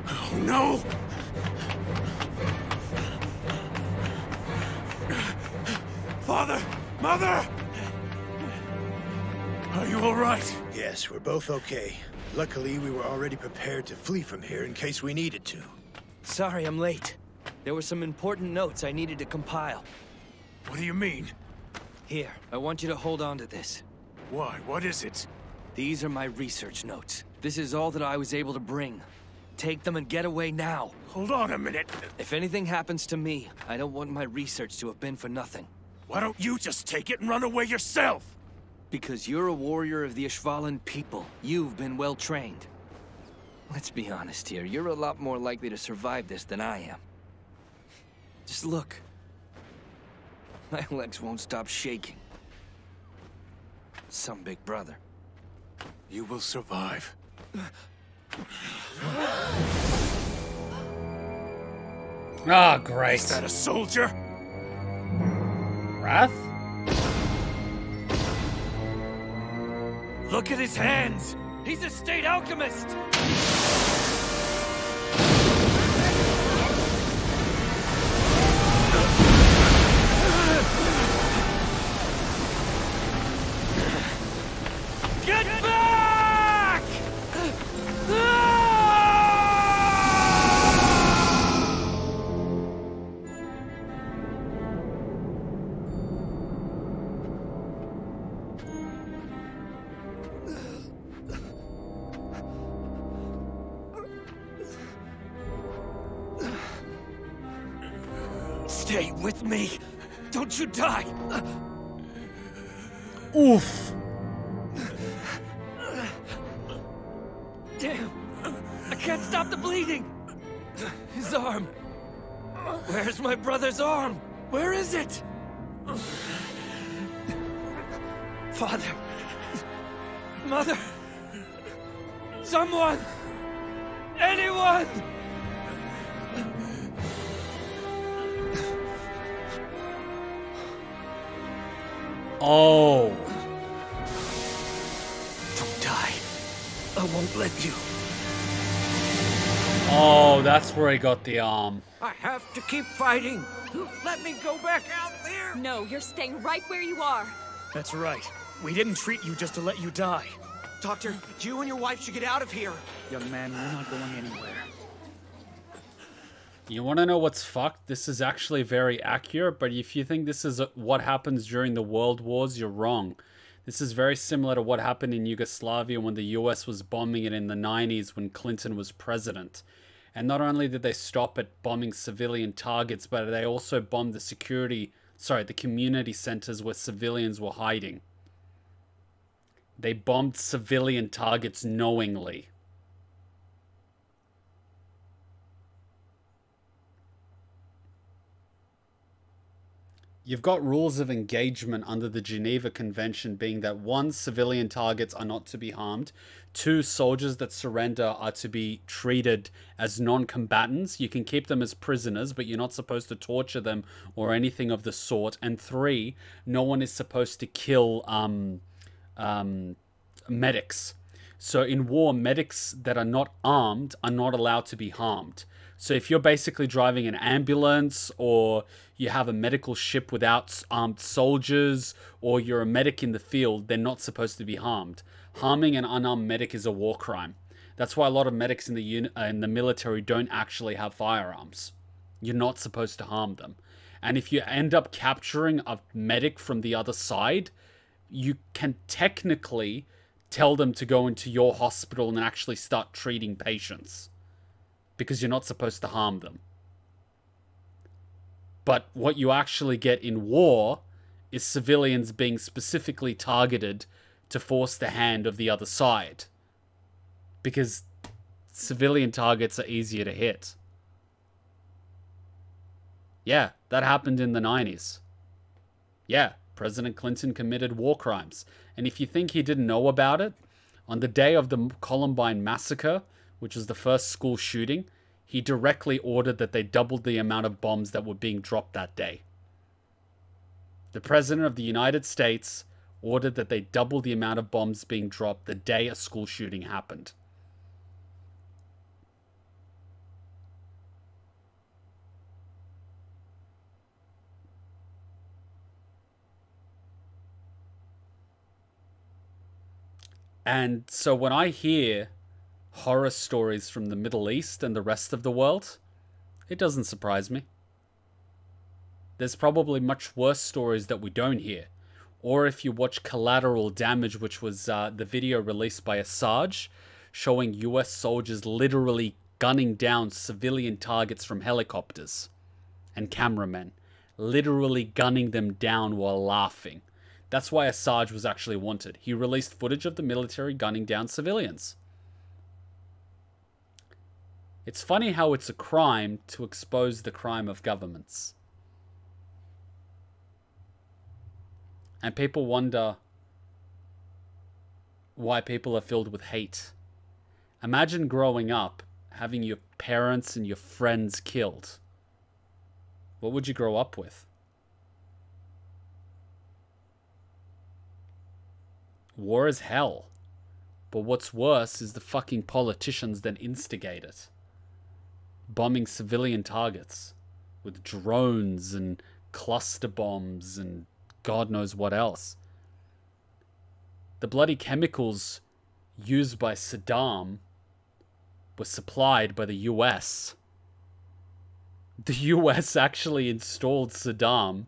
Oh no! Father! Mother! Are you all right? Yes, we're both okay. Luckily, we were already prepared to flee from here in case we needed to. Sorry I'm late. There were some important notes I needed to compile. What do you mean? Here, I want you to hold on to this. Why? What is it? These are my research notes. This is all that I was able to bring. Take them and get away now. Hold on a minute. If anything happens to me, I don't want my research to have been for nothing. Why don't you just take it and run away yourself? Because you're a warrior of the Ishvalan people. You've been well trained. Let's be honest here. You're a lot more likely to survive this than I am. Just look. My legs won't stop shaking. Some big brother. You will survive. Ah, great. Is that a soldier? Wrath? Look at his hands! He's a state alchemist! Get back! Stay with me! Don't you die! Oof! Damn! I can't stop the bleeding! His arm! Where's my brother's arm? Where is it? Father! Mother! Someone! Anyone! Oh. Don't die. I won't let you. Oh, that's where he got the arm. I have to keep fighting. Let me go back out there. No, you're staying right where you are. That's right. We didn't treat you just to let you die. Doctor, you and your wife should get out of here. Young man, we're not going anywhere. You want to know what's fucked? This is actually very accurate, but if you think this is what happens during the World Wars, you're wrong. This is very similar to what happened in Yugoslavia when the US was bombing it in the 90s when Clinton was president. And not only did they stop at bombing civilian targets, but they also bombed the community centers where civilians were hiding. They bombed civilian targets knowingly. You've got rules of engagement under the Geneva Convention being that 1, civilian targets are not to be harmed. 2, soldiers that surrender are to be treated as non-combatants. You can keep them as prisoners, but you're not supposed to torture them or anything of the sort. And 3, no one is supposed to kill medics. So in war, medics that are not armed are not allowed to be harmed. So if you're basically driving an ambulance, or you have a medical ship without armed soldiers, or you're a medic in the field, they're not supposed to be harmed. Harming an unarmed medic is a war crime. That's why a lot of medics in the military don't actually have firearms. You're not supposed to harm them. And if you end up capturing a medic from the other side, you can technically tell them to go into your hospital and actually start treating patients, because you're not supposed to harm them. But what you actually get in war is civilians being specifically targeted to force the hand of the other side, because civilian targets are easier to hit. Yeah, that happened in the 90s. Yeah, President Clinton committed war crimes. And if you think he didn't know about it, on the day of the Columbine massacre, which was the first school shooting, he directly ordered that they doubled the amount of bombs that were being dropped that day. The President of the United States ordered that they double the amount of bombs being dropped the day a school shooting happened. And so when I hear horror stories from the Middle East and the rest of the world, it doesn't surprise me. There's probably much worse stories that we don't hear. Or if you watch Collateral Damage, which was the video released by Assange, showing US soldiers literally gunning down civilian targets from helicopters, and cameramen, literally gunning them down while laughing. That's why Assange was actually wanted. He released footage of the military gunning down civilians. It's funny how it's a crime to expose the crime of governments. And people wonder why people are filled with hate. Imagine growing up, having your parents and your friends killed. What would you grow up with? War is hell. But what's worse is the fucking politicians that instigate it. Bombing civilian targets with drones and cluster bombs and God knows what else. The bloody chemicals used by Saddam were supplied by the US. The US actually installed Saddam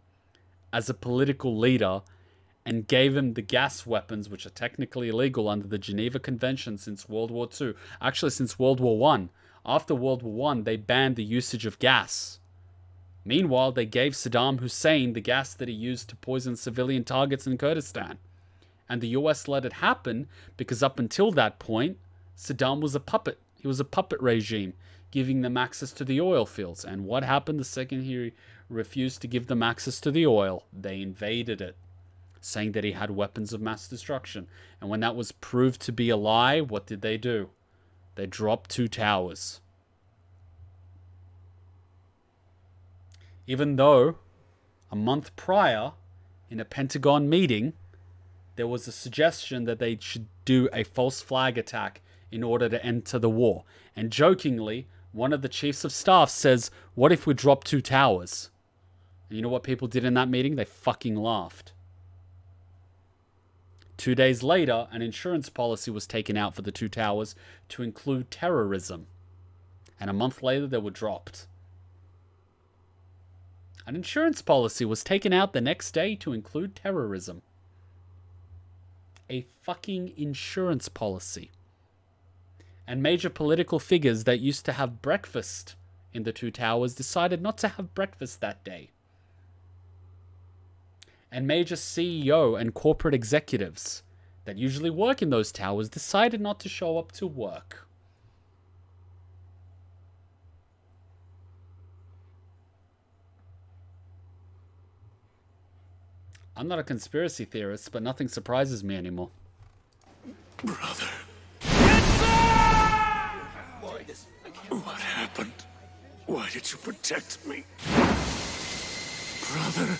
as a political leader and gave him the gas weapons, which are technically illegal under the Geneva Convention since World War II. Actually, since World War I. After World War I, they banned the usage of gas. Meanwhile, they gave Saddam Hussein the gas that he used to poison civilian targets in Kurdistan. And the US let it happen because up until that point, Saddam was a puppet. He was a puppet regime, giving them access to the oil fields. And what happened the second he refused to give them access to the oil? They invaded it, saying that he had weapons of mass destruction. And when that was proved to be a lie, what did they do? They dropped 2 towers. Even though a month prior, in a Pentagon meeting, there was a suggestion that they should do a false flag attack in order to enter the war. And jokingly, one of the chiefs of staff says, what if we drop 2 towers? And you know what people did in that meeting? They fucking laughed. 2 days later, an insurance policy was taken out for the 2 towers to include terrorism. And a month later, they were dropped. An insurance policy was taken out the next day to include terrorism. A fucking insurance policy. And major political figures that used to have breakfast in the 2 towers decided not to have breakfast that day. And major CEO and corporate executives that usually work in those towers decided not to show up to work. I'm not a conspiracy theorist, but nothing surprises me anymore. Brother. What happened? Why did you protect me? Brother.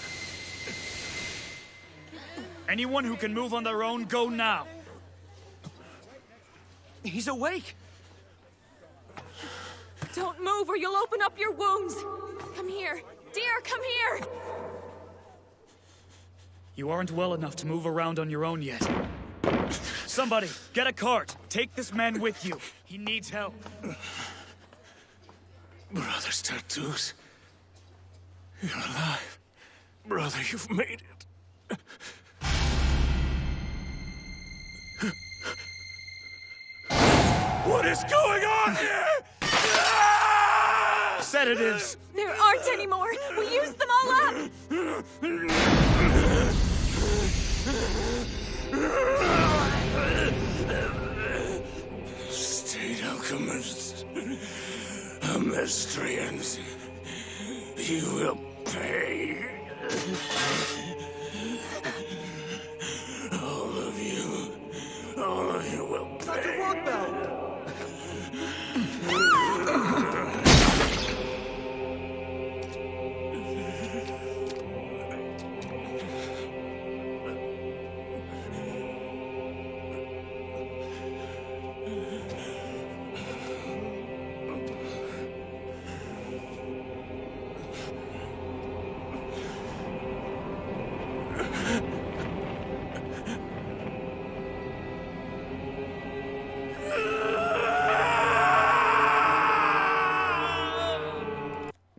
Anyone who can move on their own, go now. He's awake. Don't move or you'll open up your wounds. Come here. Dear, come here. You aren't well enough to move around on your own yet. Somebody, get a cart. Take this man with you. He needs help. Brother's tattoos. You're alive. Brother, you've made it. What is going on here? Sedatives! There aren't any more. We used them all up. State alchemists, Amestrians, you will pay. All of you will pay. Dr. Rockbell!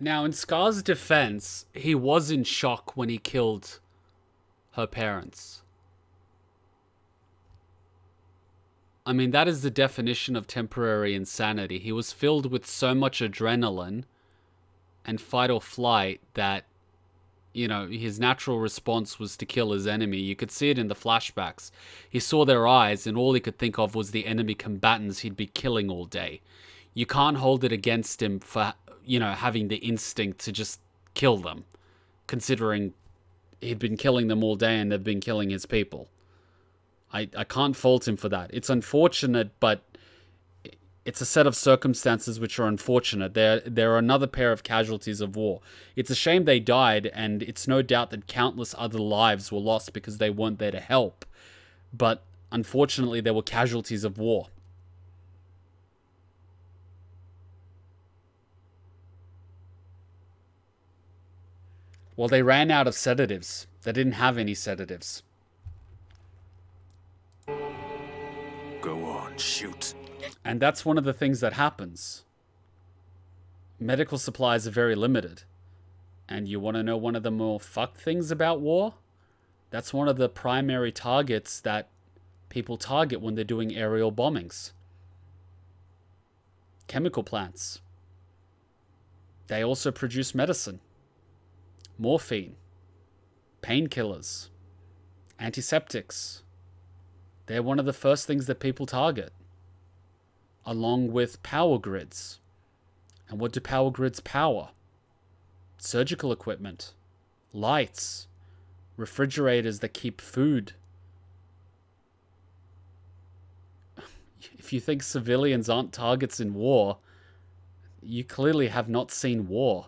Now, in Scar's defense, he was in shock when he killed her parents. I mean, that is the definition of temporary insanity. He was filled with so much adrenaline and fight or flight that, you know, his natural response was to kill his enemy. You could see it in the flashbacks. He saw their eyes and all he could think of was the enemy combatants he'd be killing all day. You can't hold it against him for, you know, having the instinct to just kill them, considering he'd been killing them all day and they've been killing his people. I can't fault him for that. It's unfortunate, but It's a set of circumstances which are unfortunate. There are another pair of casualties of war. It's a shame they died, and it's no doubt that countless other lives were lost because they weren't there to help. But unfortunately, there were casualties of war. Well, they ran out of sedatives. They didn't have any sedatives. Go on, shoot. And that's one of the things that happens. Medical supplies are very limited. And you want to know one of the more fucked things about war? That's one of the primary targets that people target when they're doing aerial bombings. Chemical plants. They also produce medicine. Morphine. Painkillers. Antiseptics. They're one of the first things that people target. Along with power grids. And what do power grids power? Surgical equipment. Lights. Refrigerators that keep food. If you think civilians aren't targets in war, you clearly have not seen war.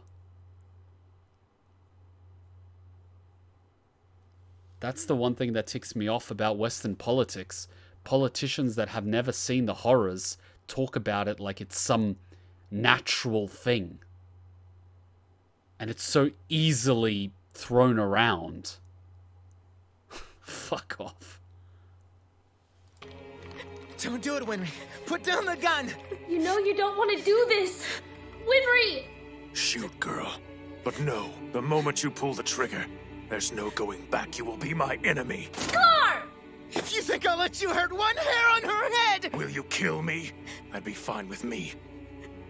That's the one thing that ticks me off about Western politics. Politicians that have never seen the horrors talk about it like it's some natural thing. And it's so easily thrown around. Fuck off. Don't do it, Winry. Put down the gun! You know you don't want to do this! Winry! Shoot, girl. But no, the moment you pull the trigger, there's no going back. You will be my enemy. Scar! If you think I'll let you hurt one hair on her head! Will you kill me? That'd be fine with me.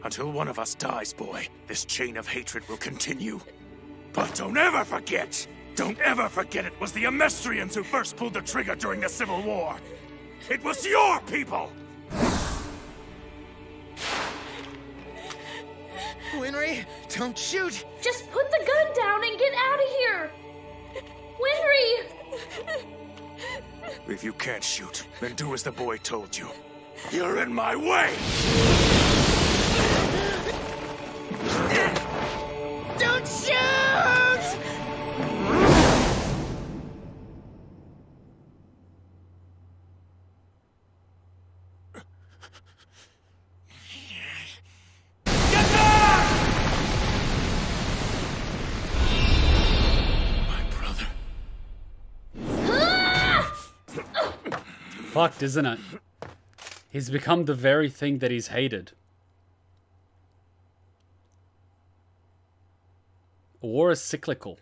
Until one of us dies, boy, this chain of hatred will continue. But don't ever forget it was the Amestrians who first pulled the trigger during the Civil War. It was your people! Winry, don't shoot! Just put the gun down and get out of here! Winry! If you can't shoot, then do as the boy told you. You're in my way! Don't shoot! Fucked, isn't it? He's become the very thing that he's hated. War is cyclical.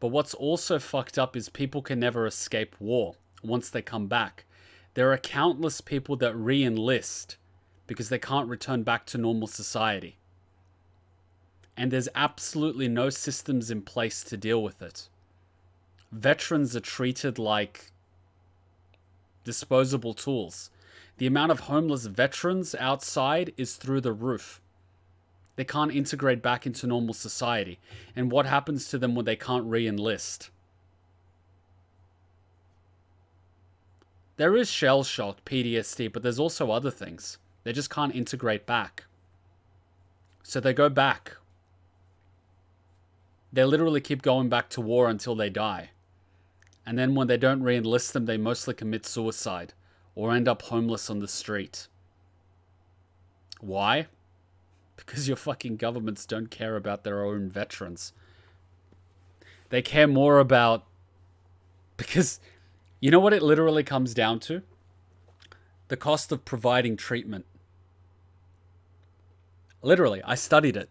But what's also fucked up is people can never escape war once they come back. There are countless people that re-enlist because they can't return back to normal society. And there's absolutely no systems in place to deal with it. Veterans are treated like disposable tools. The amount of homeless veterans outside is through the roof. They can't integrate back into normal society. And what happens to them when they can't re-enlist? There is shell shock, PTSD, but there's also other things. They just can't integrate back. So they go back. They literally keep going back to war until they die. And then when they don't re-enlist them, they mostly commit suicide or end up homeless on the street. Why? Because your fucking governments don't care about their own veterans. They care more about... Because you know what it literally comes down to? The cost of providing treatment. Literally, I studied it.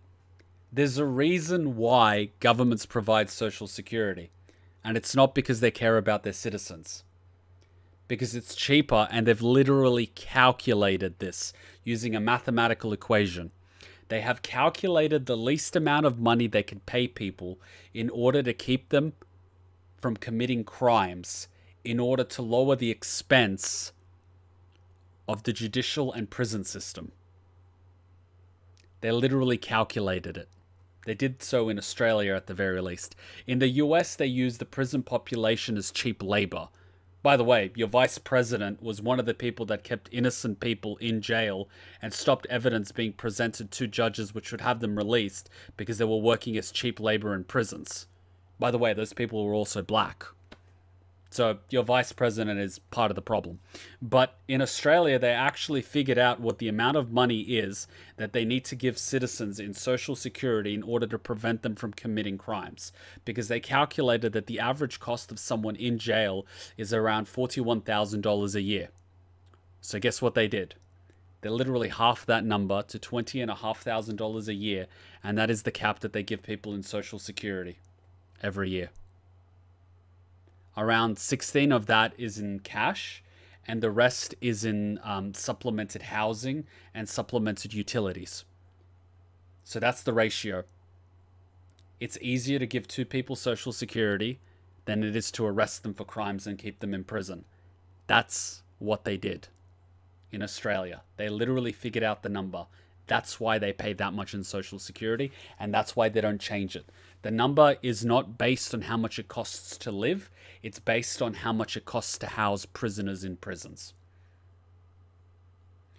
There's a reason why governments provide social security. And it's not because they care about their citizens. Because it's cheaper, and they've literally calculated this using a mathematical equation. They have calculated the least amount of money they can pay people in order to keep them from committing crimes, in order to lower the expense of the judicial and prison system. They literally calculated it. They did so in Australia at the very least. In the US, they use the prison population as cheap labor, By the way, your vice president was one of the people that kept innocent people in jail and stopped evidence being presented to judges which would have them released because they were working as cheap labor in prisons. By the way, those people were also black. So your vice president is part of the problem. But in Australia, they actually figured out what the amount of money is that they need to give citizens in Social Security in order to prevent them from committing crimes. Because they calculated that the average cost of someone in jail is around $41,000 a year. So guess what they did? They literally halved that number to $20,500 a year. And that is the cap that they give people in Social Security every year. Around 16 of that is in cash, and the rest is in supplemented housing and supplemented utilities. So that's the ratio. It's easier to give 2 people Social Security than it is to arrest them for crimes and keep them in prison. That's what they did in Australia. They literally figured out the number. That's why they pay that much in Social Security, and that's why they don't change it. The number is not based on how much it costs to live. It's based on how much it costs to house prisoners in prisons.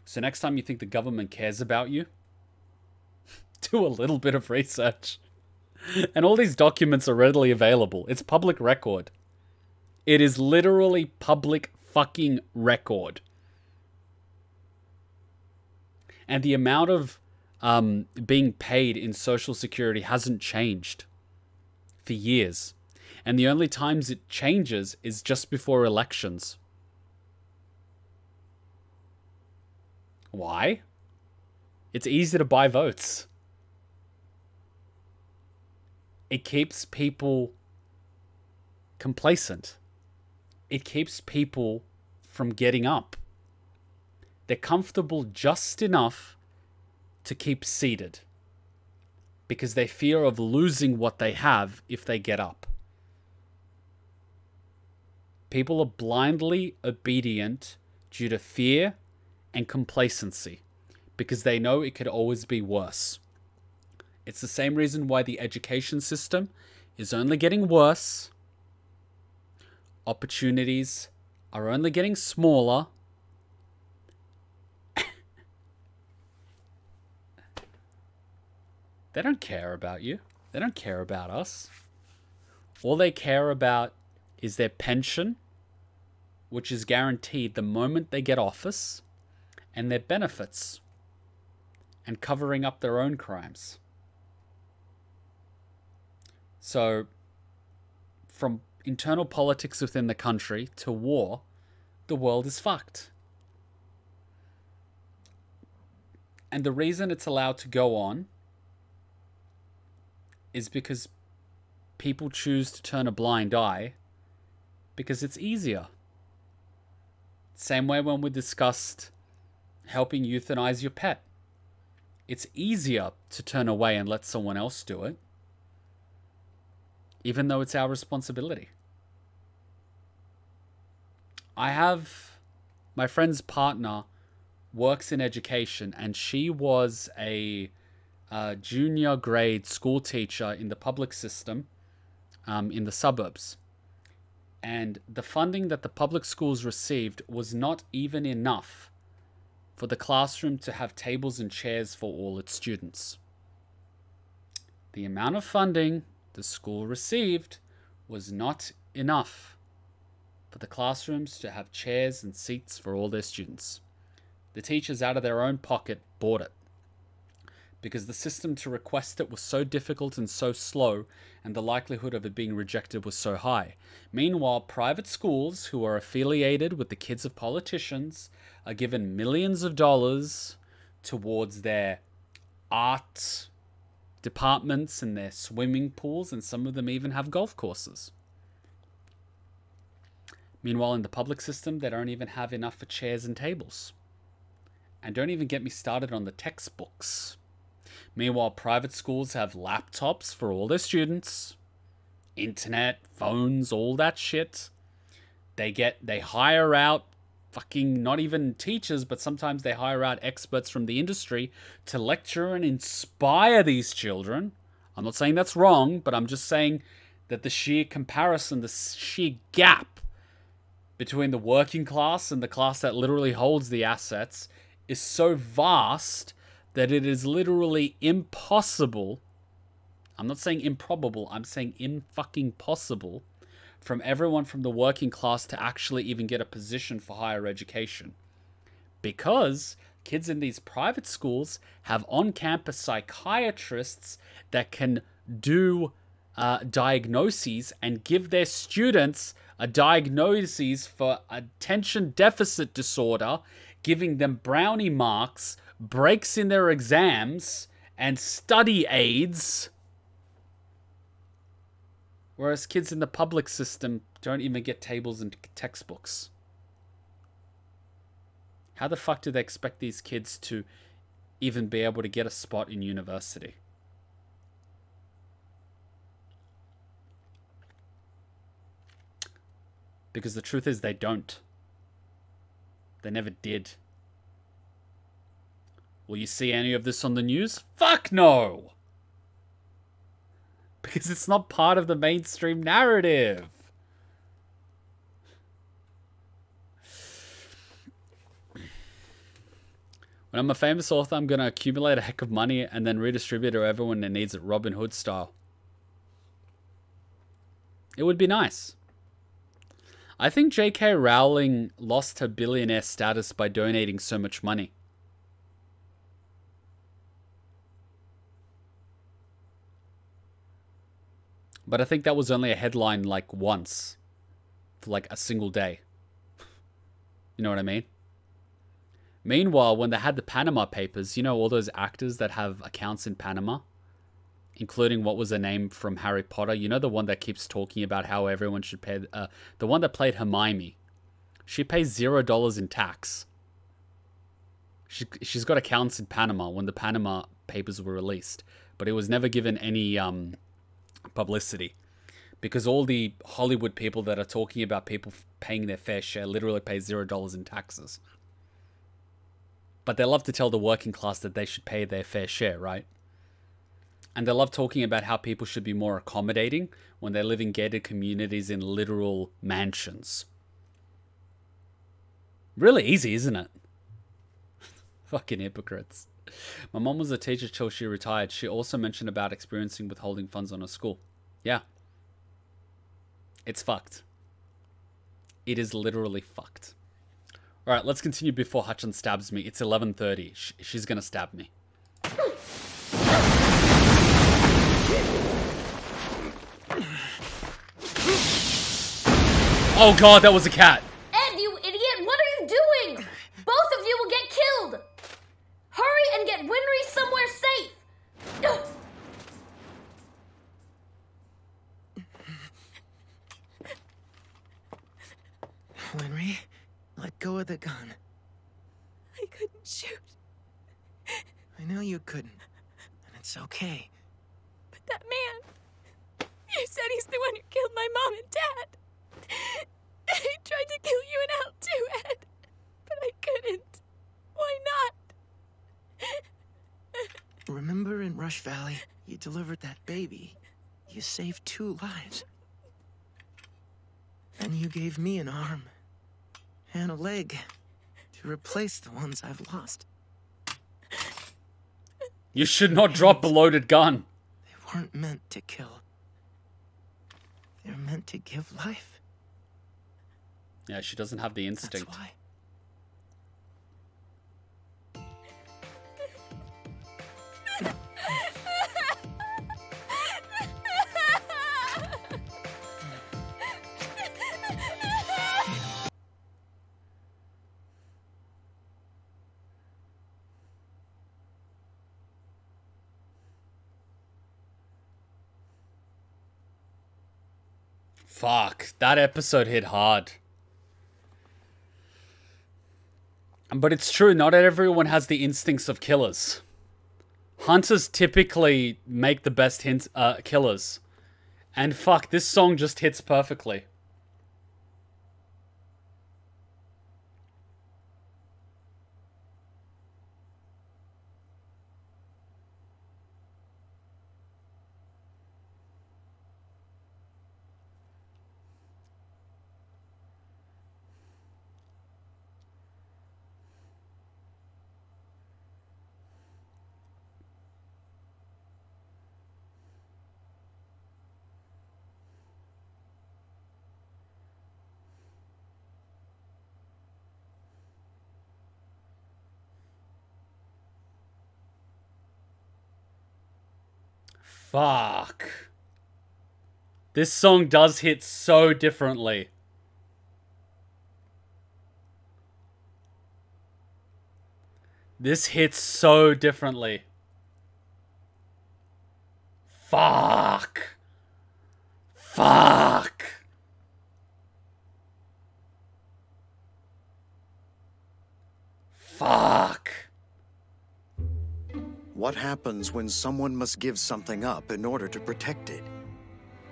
So next time you think the government cares about you, do a little bit of research. And all these documents are readily available. It's public record. It is literally public fucking record. And the amount of being paid in Social Security hasn't changed for years. And the only times it changes is just before elections. Why? It's easy to buy votes. It keeps people complacent. It keeps people from getting up. They're comfortable just enough to keep seated because they fear of losing what they have if they get up. People are blindly obedient due to fear and complacency because they know it could always be worse. It's the same reason why the education system is only getting worse. Opportunities are only getting smaller. They don't care about you. They don't care about us. All they care about is their pension, which is guaranteed the moment they get office, and their benefits, and covering up their own crimes. So, from internal politics within the country to war, the world is fucked. And the reason it's allowed to go on is because people choose to turn a blind eye because it's easier. Same way when we discussed helping euthanize your pet. It's easier to turn away and let someone else do it, even though it's our responsibility. My friend's partner works in education, and she was a junior grade school teacher in the public system in the suburbs. And the funding that the public schools received was not even enough for the classroom to have tables and chairs for all its students. The amount of funding the school received was not enough for the classrooms to have chairs and seats for all their students. The teachers, out of their own pocket, bought it because the system to request it was so difficult and so slow, and the likelihood of it being rejected was so high. Meanwhile, private schools who are affiliated with the kids of politicians are given millions of dollars towards their art departments and their swimming pools, and some of them even have golf courses. Meanwhile, in the public system, they don't even have enough for chairs and tables. And don't even get me started on the textbooks. Meanwhile, private schools have laptops for all their students, internet, phones, all that shit. They hire out fucking not even teachers, but sometimes they hire out experts from the industry to lecture and inspire these children. I'm not saying that's wrong, but I'm just saying that the sheer comparison, the sheer gap between the working class and the class that literally holds the assets is so vast that it is literally impossible. I'm not saying improbable, I'm saying fucking possible from everyone from the working class to actually even get a position for higher education. Because kids in these private schools have on-campus psychiatrists that can do diagnoses and give their students a diagnosis for attention deficit disorder, giving them brownie marks, breaks in their exams, and study aids. Whereas kids in the public system don't even get tables and textbooks. How the fuck do they expect these kids to even be able to get a spot in university? Because the truth is they don't. They never did. Will you see any of this on the news? Fuck no! Because it's not part of the mainstream narrative. When I'm a famous author, I'm going to accumulate a heck of money and then redistribute it to everyone that needs it, Robin Hood style. It would be nice. I think J.K. Rowling lost her billionaire status by donating so much money. But I think that was only a headline like once. For like a single day. You know what I mean? Meanwhile, when they had the Panama Papers, you know all those actors that have accounts in Panama? Including what was her name from Harry Potter. You know the one that keeps talking about how everyone should pay... the one that played Hermione. She pays $0 in tax. She's got accounts in Panama when the Panama Papers were released. But it was never given any publicity. Because all the Hollywood people that are talking about people paying their fair share literally pay $0 in taxes. But they love to tell the working class that they should pay their fair share, right? And they love talking about how people should be more accommodating when they live in gated communities in literal mansions. Really easy, isn't it? Fucking hypocrites. My mom was a teacher till she retired. She also mentioned about experiencing withholding funds on her school. Yeah. It's fucked. It is literally fucked. Alright, let's continue before Hutchins stabs me. It's 11:30. She's gonna stab me. Oh god, that was a cat! Ed, you idiot! What are you doing? Both of you will get killed! Hurry and get Winry somewhere safe! Winry, let go of the gun. I couldn't shoot. I know you couldn't, and it's okay. But that man, you said he's the one who killed my mom and dad. He tried to kill you and Al too, Ed. But I couldn't. Why not? Remember in Rush Valley, you delivered that baby. You saved 2 lives. And you gave me an arm and a leg to replace the ones I've lost. You should not drop a loaded gun. They weren't meant to kill. They're meant to give life. Yeah, she doesn't have the instinct. That's why. Fuck, that episode hit hard. But it's true, not everyone has the instincts of killers. Hunters typically make the best killers. And fuck, this song just hits perfectly. Fuck. This song does hit so differently. This hits so differently. Fuck. Fuck. Fuck. What happens when someone must give something up in order to protect it?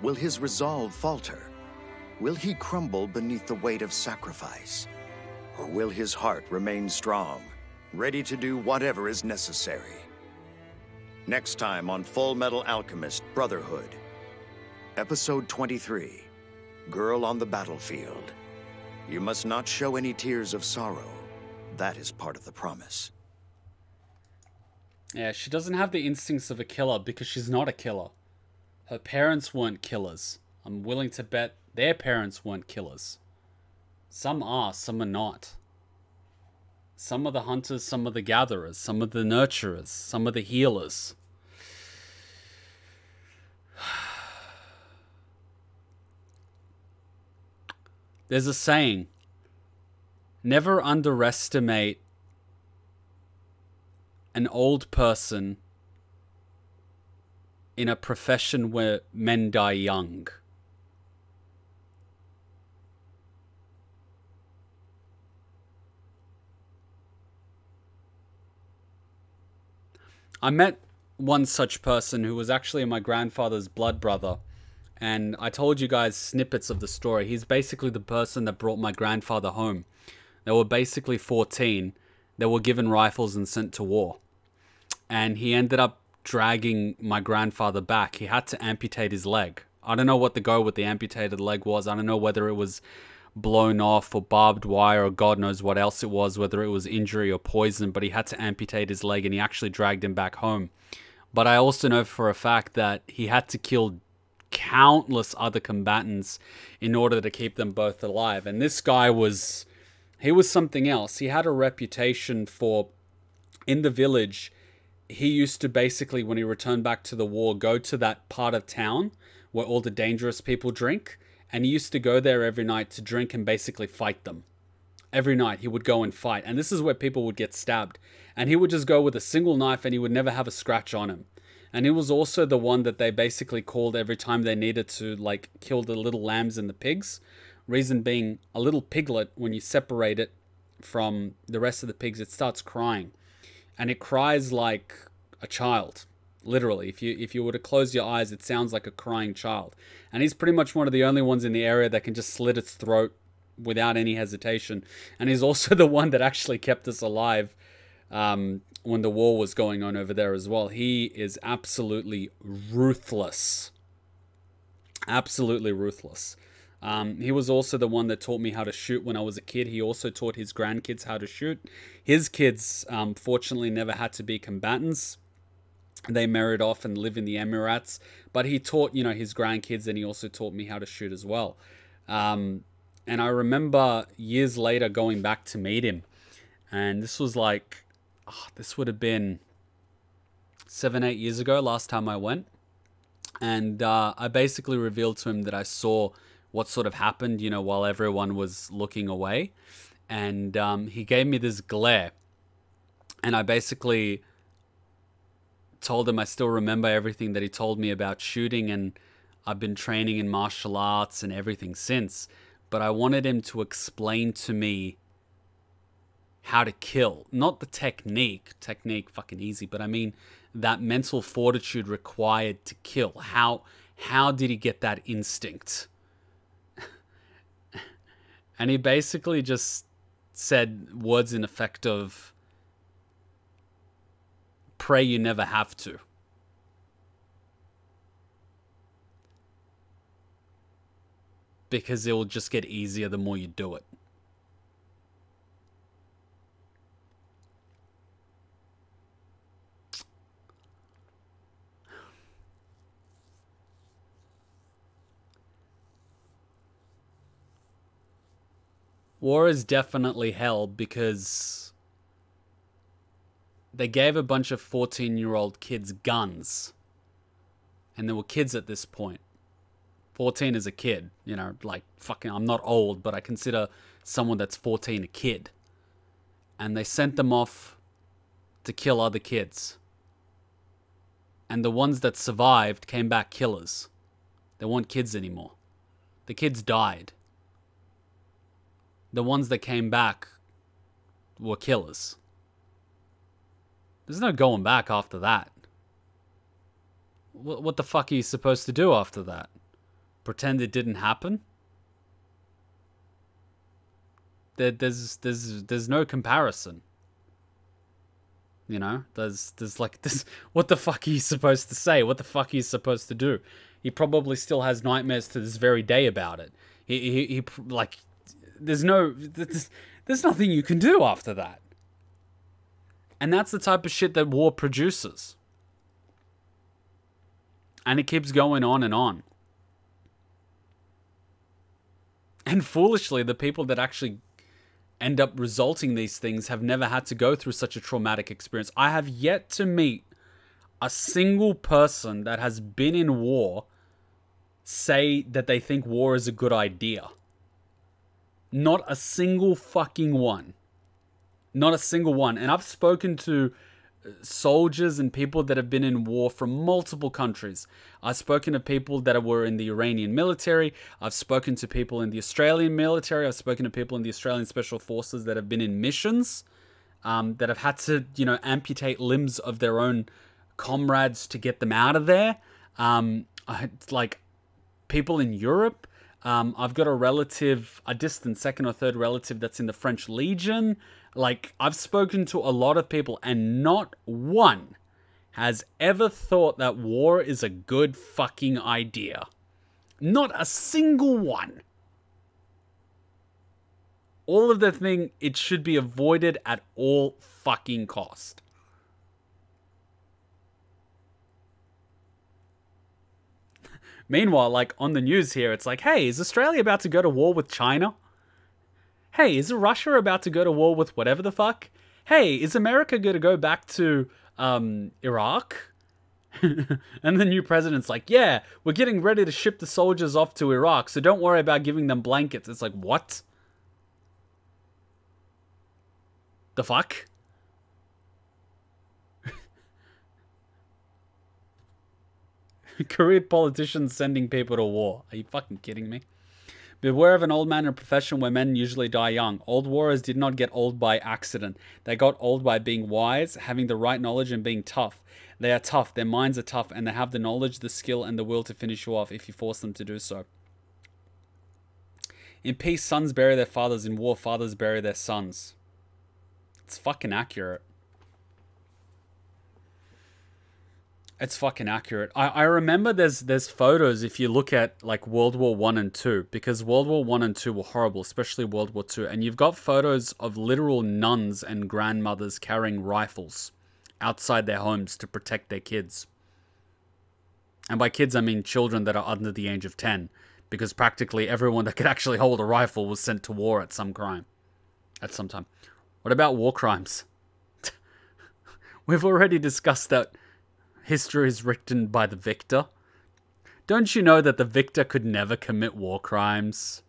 Will his resolve falter? Will he crumble beneath the weight of sacrifice? Or will his heart remain strong, ready to do whatever is necessary? Next time on Full Metal Alchemist Brotherhood. Episode 23, Girl on the Battlefield. You must not show any tears of sorrow. That is part of the promise. Yeah, she doesn't have the instincts of a killer because she's not a killer. Her parents weren't killers. I'm willing to bet their parents weren't killers. Some are, some are not. Some are the hunters, some are the gatherers, some are the nurturers, some are the healers. There's a saying, never underestimate an old person in a profession where men die young. I met one such person who was actually my grandfather's blood brother. And I told you guys snippets of the story. He's basically the person that brought my grandfather home. They were basically 14. They were given rifles and sent to war. And he ended up dragging my grandfather back. He had to amputate his leg. I don't know what the go with the amputated leg was. I don't know whether it was blown off or barbed wire or God knows what else it was, whether it was injury or poison, but he had to amputate his leg and he actually dragged him back home. But I also know for a fact that he had to kill countless other combatants in order to keep them both alive. And this guy was, he was something else. He had a reputation for, in the village, he used to basically, when he returned back to the war, go to that part of town where all the dangerous people drink. And he used to go there every night to drink and basically fight them. Every night he would go and fight. And this is where people would get stabbed. And he would just go with a single knife and he would never have a scratch on him. And he was also the one that they basically called every time they needed to, like, kill the little lambs and the pigs. Reason being, a little piglet, when you separate it from the rest of the pigs, it starts crying. And it cries like a child. Literally, if you were to close your eyes, it sounds like a crying child. And he's pretty much one of the only ones in the area that can just slit its throat without any hesitation. And he's also the one that actually kept us alive when the war was going on over there as well. He is absolutely ruthless. Absolutely ruthless. He was also the one that taught me how to shoot when I was a kid. He also taught his grandkids how to shoot. His kids, fortunately, never had to be combatants. They married off and live in the Emirates. But he taught, you know, his grandkids, and he also taught me how to shoot as well. And I remember years later going back to meet him. And this was like, this would have been 7-8 years ago, last time I went. And I basically revealed to him that I saw what sort of happened, you know, while everyone was looking away. And he gave me this glare. And I basically told him I still remember everything that he told me about shooting, and I've been training in martial arts and everything since. But I wanted him to explain to me how to kill. Not the technique fucking easy, but I mean that mental fortitude required to kill. How did he get that instinct? And he basically just said words in effect of, pray you never have to. Because it will just get easier the more you do it. War is definitely hell because they gave a bunch of 14-year-old kids guns And there were kids at this point. 14 is a kid, you know, like fucking, I'm not old, but I consider someone that's 14 a kid. And they sent them off to kill other kids. And the ones that survived came back killers. They weren't kids anymore. The kids died. The ones that came back were killers. There's no going back after that. What the fuck are you supposed to do after that? Pretend it didn't happen? There's no comparison. You know, there's like this. What the fuck are you supposed to say? What the fuck are you supposed to do? He probably still has nightmares to this very day about it. He like, there's nothing you can do after that. And that's the type of shit that war produces. And it keeps going on and on. And foolishly, the people that actually end up resulting these things have never had to go through such a traumatic experience. I have yet to meet a single person that has been in war say that they think war is a good idea. Not a single fucking one. Not a single one. And I've spoken to soldiers and people that have been in war from multiple countries. I've spoken to people that were in the Iranian military. I've spoken to people in the Australian military. I've spoken to people in the Australian Special Forces that have been in missions, that have had to, you know, amputate limbs of their own comrades to get them out of there. It's like people in Europe. I've got a relative, a distant second or third relative that's in the French Legion. Like, I've spoken to a lot of people, and not one has ever thought that war is a good fucking idea. Not a single one. All of them think it should be avoided at all fucking cost. Meanwhile, like, on the news here, it's like, hey, is Australia about to go to war with China? Hey, is Russia about to go to war with whatever the fuck? Hey, is America going to go back to Iraq? And the new president's like, yeah, we're getting ready to ship the soldiers off to Iraq, so don't worry about giving them blankets. It's like, what? The fuck? Korean politicians sending people to war. Are you fucking kidding me? Beware of an old man in a profession where men usually die young. Old warriors did not get old by accident. They got old by being wise, having the right knowledge, and being tough. They are tough, their minds are tough, and they have the knowledge, the skill, and the will to finish you off if you force them to do so. In peace, sons bury their fathers. In war, fathers bury their sons. It's fucking accurate. It's fucking accurate. I remember there's photos if you look at like World War 1 and 2, because World War 1 and 2 were horrible, especially World War 2. And you've got photos of literal nuns and grandmothers carrying rifles outside their homes to protect their kids. And by kids, I mean children that are under the age of 10, because practically everyone that could actually hold a rifle was sent to war at some time. What about war crimes? We've already discussed that history is written by the victor. Don't you know that the victor could never commit war crimes?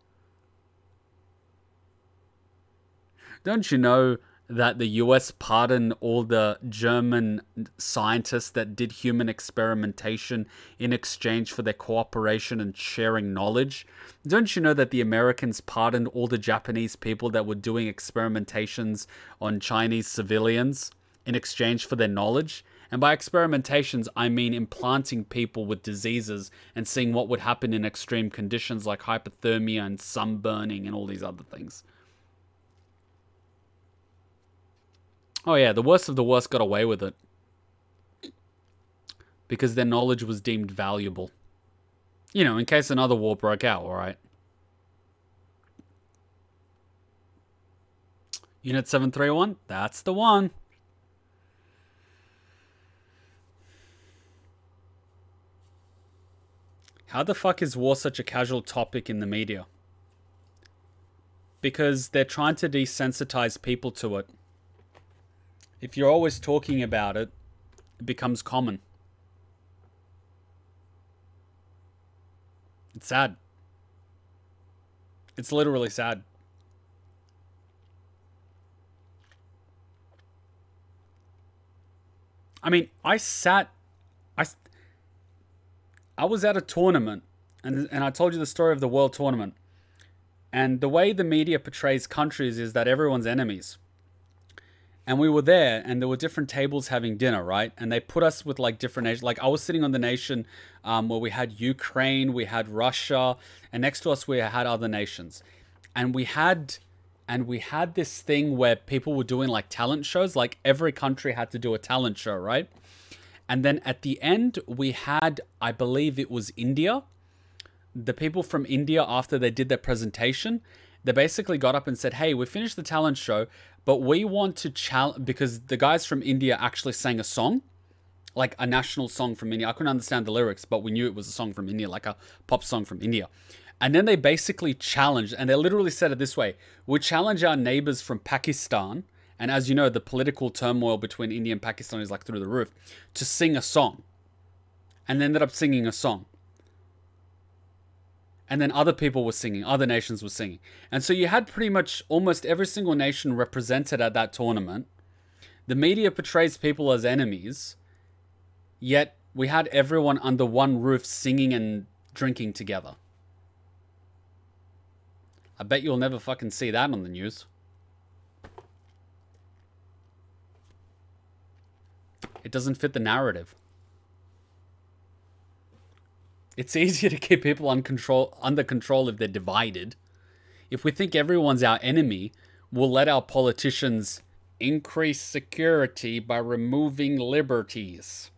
Don't you know that the US pardoned all the German scientists that did human experimentation in exchange for their cooperation and sharing knowledge? Don't you know that the Americans pardoned all the Japanese people that were doing experimentations on Chinese civilians in exchange for their knowledge? And by experimentations, I mean implanting people with diseases and seeing what would happen in extreme conditions like hypothermia and sunburning and all these other things. Oh yeah, the worst of the worst got away with it. Because their knowledge was deemed valuable. You know, in case another war broke out, alright? Unit 731, that's the one. How the fuck is war such a casual topic in the media? Because they're trying to desensitize people to it. If you're always talking about it, it becomes common. It's sad. It's literally sad. I mean, I was at a tournament, and I told you the story of the world tournament. And the way the media portrays countries is that everyone's enemies. And we were there, and there were different tables having dinner, right? And they put us with like different nations. Like I was sitting on the nation where we had Ukraine, we had Russia, and next to us we had other nations. And we had this thing where people were doing like talent shows. Like every country had to do a talent show, right? And then at the end we had, I believe it was India. The people from India, after they did their presentation, they basically got up and said, hey, we finished the talent show, but we want to challenge, because the guys from India actually sang a song, like a national song from India. I couldn't understand the lyrics, but we knew it was a song from India, like a pop song from India. And then they basically challenged, and they literally said it this way: we challenge our neighbors from Pakistan, and as you know, the political turmoil between India and Pakistan is like through the roof, to sing a song. And they ended up singing a song. And then other people were singing, other nations were singing. And so you had pretty much almost every single nation represented at that tournament. The media portrays people as enemies, yet we had everyone under one roof singing and drinking together. I bet you'll never fucking see that on the news. It doesn't fit the narrative. It's easier to keep people under control if they're divided. If we think everyone's our enemy, we'll let our politicians increase security by removing liberties.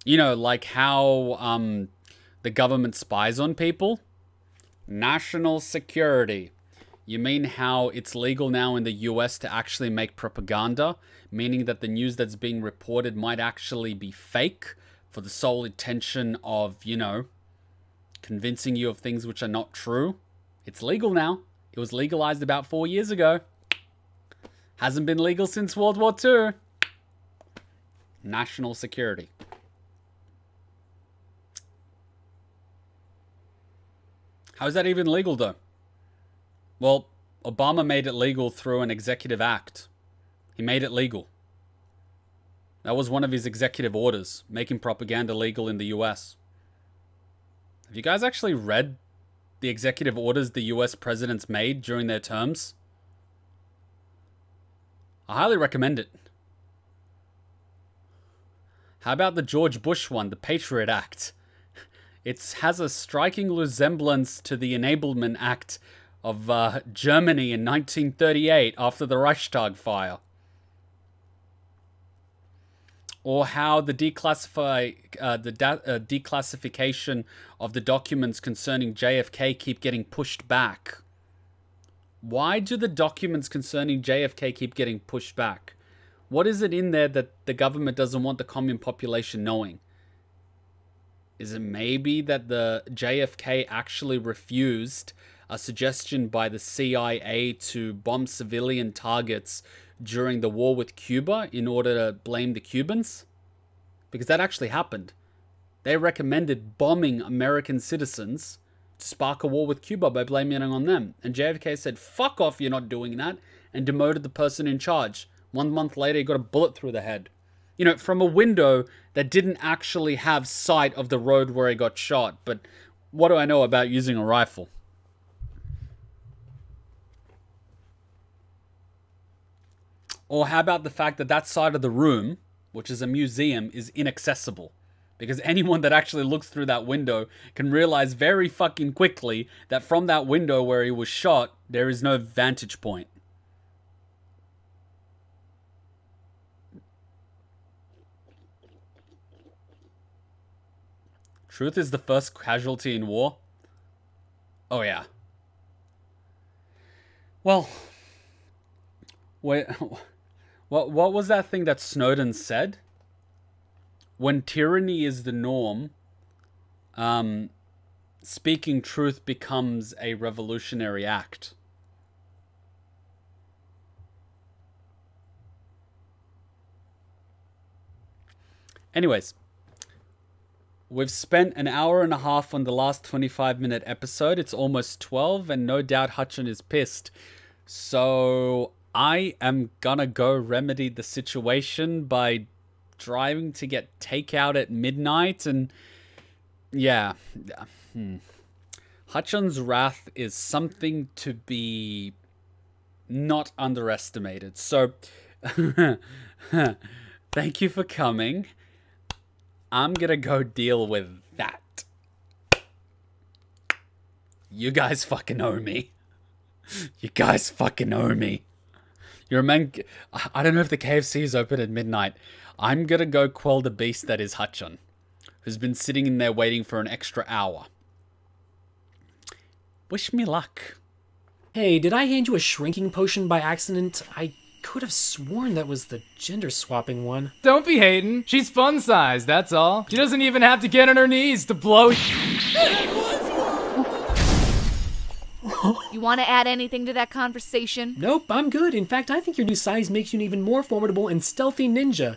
You know, like how the government spies on people. National security. You mean how it's legal now in the US to actually make propaganda, meaning that the news that's being reported might actually be fake, for the sole intention of, you know, convincing you of things which are not true? It's legal now. It was legalized about 4 years ago. Hasn't been legal since World War II. National security. How is that even legal, though? Well, Obama made it legal through an executive act. He made it legal. That was one of his executive orders, making propaganda legal in the US. Have you guys actually read the executive orders the US presidents made during their terms? I highly recommend it. How about the George Bush one, the Patriot Act? It has a striking resemblance to the Enablement Act of Germany in 1938 after the Reichstag fire. Or how the declassification of the documents concerning JFK keep getting pushed back. Why do the documents concerning JFK keep getting pushed back? What is it in there that the government doesn't want the common population knowing? Is it maybe that the JFK actually refused a suggestion by the CIA to bomb civilian targets during the war with Cuba in order to blame the Cubans? Because that actually happened. They recommended bombing American citizens to spark a war with Cuba by blaming it on them. And JFK said, fuck off, you're not doing that, and demoted the person in charge. 1 month later, he got a bullet through the head. You know, from a window that didn't actually have sight of the road where he got shot. But what do I know about using a rifle? Or how about the fact that that side of the room, which is a museum, is inaccessible? Because anyone that actually looks through that window can realize very fucking quickly that from that window where he was shot, there is no vantage point. Truth is the first casualty in war? Oh yeah. Well, wait, what was that thing that Snowden said? When tyranny is the norm, speaking truth becomes a revolutionary act. Anyways, We've spent an hour and a half on the last 25-minute episode. It's almost 12, and no doubt Hutchon is pissed. So I am gonna go remedy the situation by driving to get takeout at midnight, and yeah. Hutchon's wrath is something to be not underestimated. So thank you for coming. I'm gonna go deal with that. You guys fucking owe me. You guys fucking owe me. You remember, I don't know if the KFC is open at midnight. I'm gonna go quell the beast that is Hutchon, who's been sitting in there waiting for an extra hour. Wish me luck. Hey, did I hand you a shrinking potion by accident? I could have sworn that was the gender swapping one. Don't be hating. She's fun size, that's all. She doesn't even have to get on her knees to blow. You want to add anything to that conversation? Nope, I'm good. In fact, I think your new size makes you an even more formidable and stealthy ninja.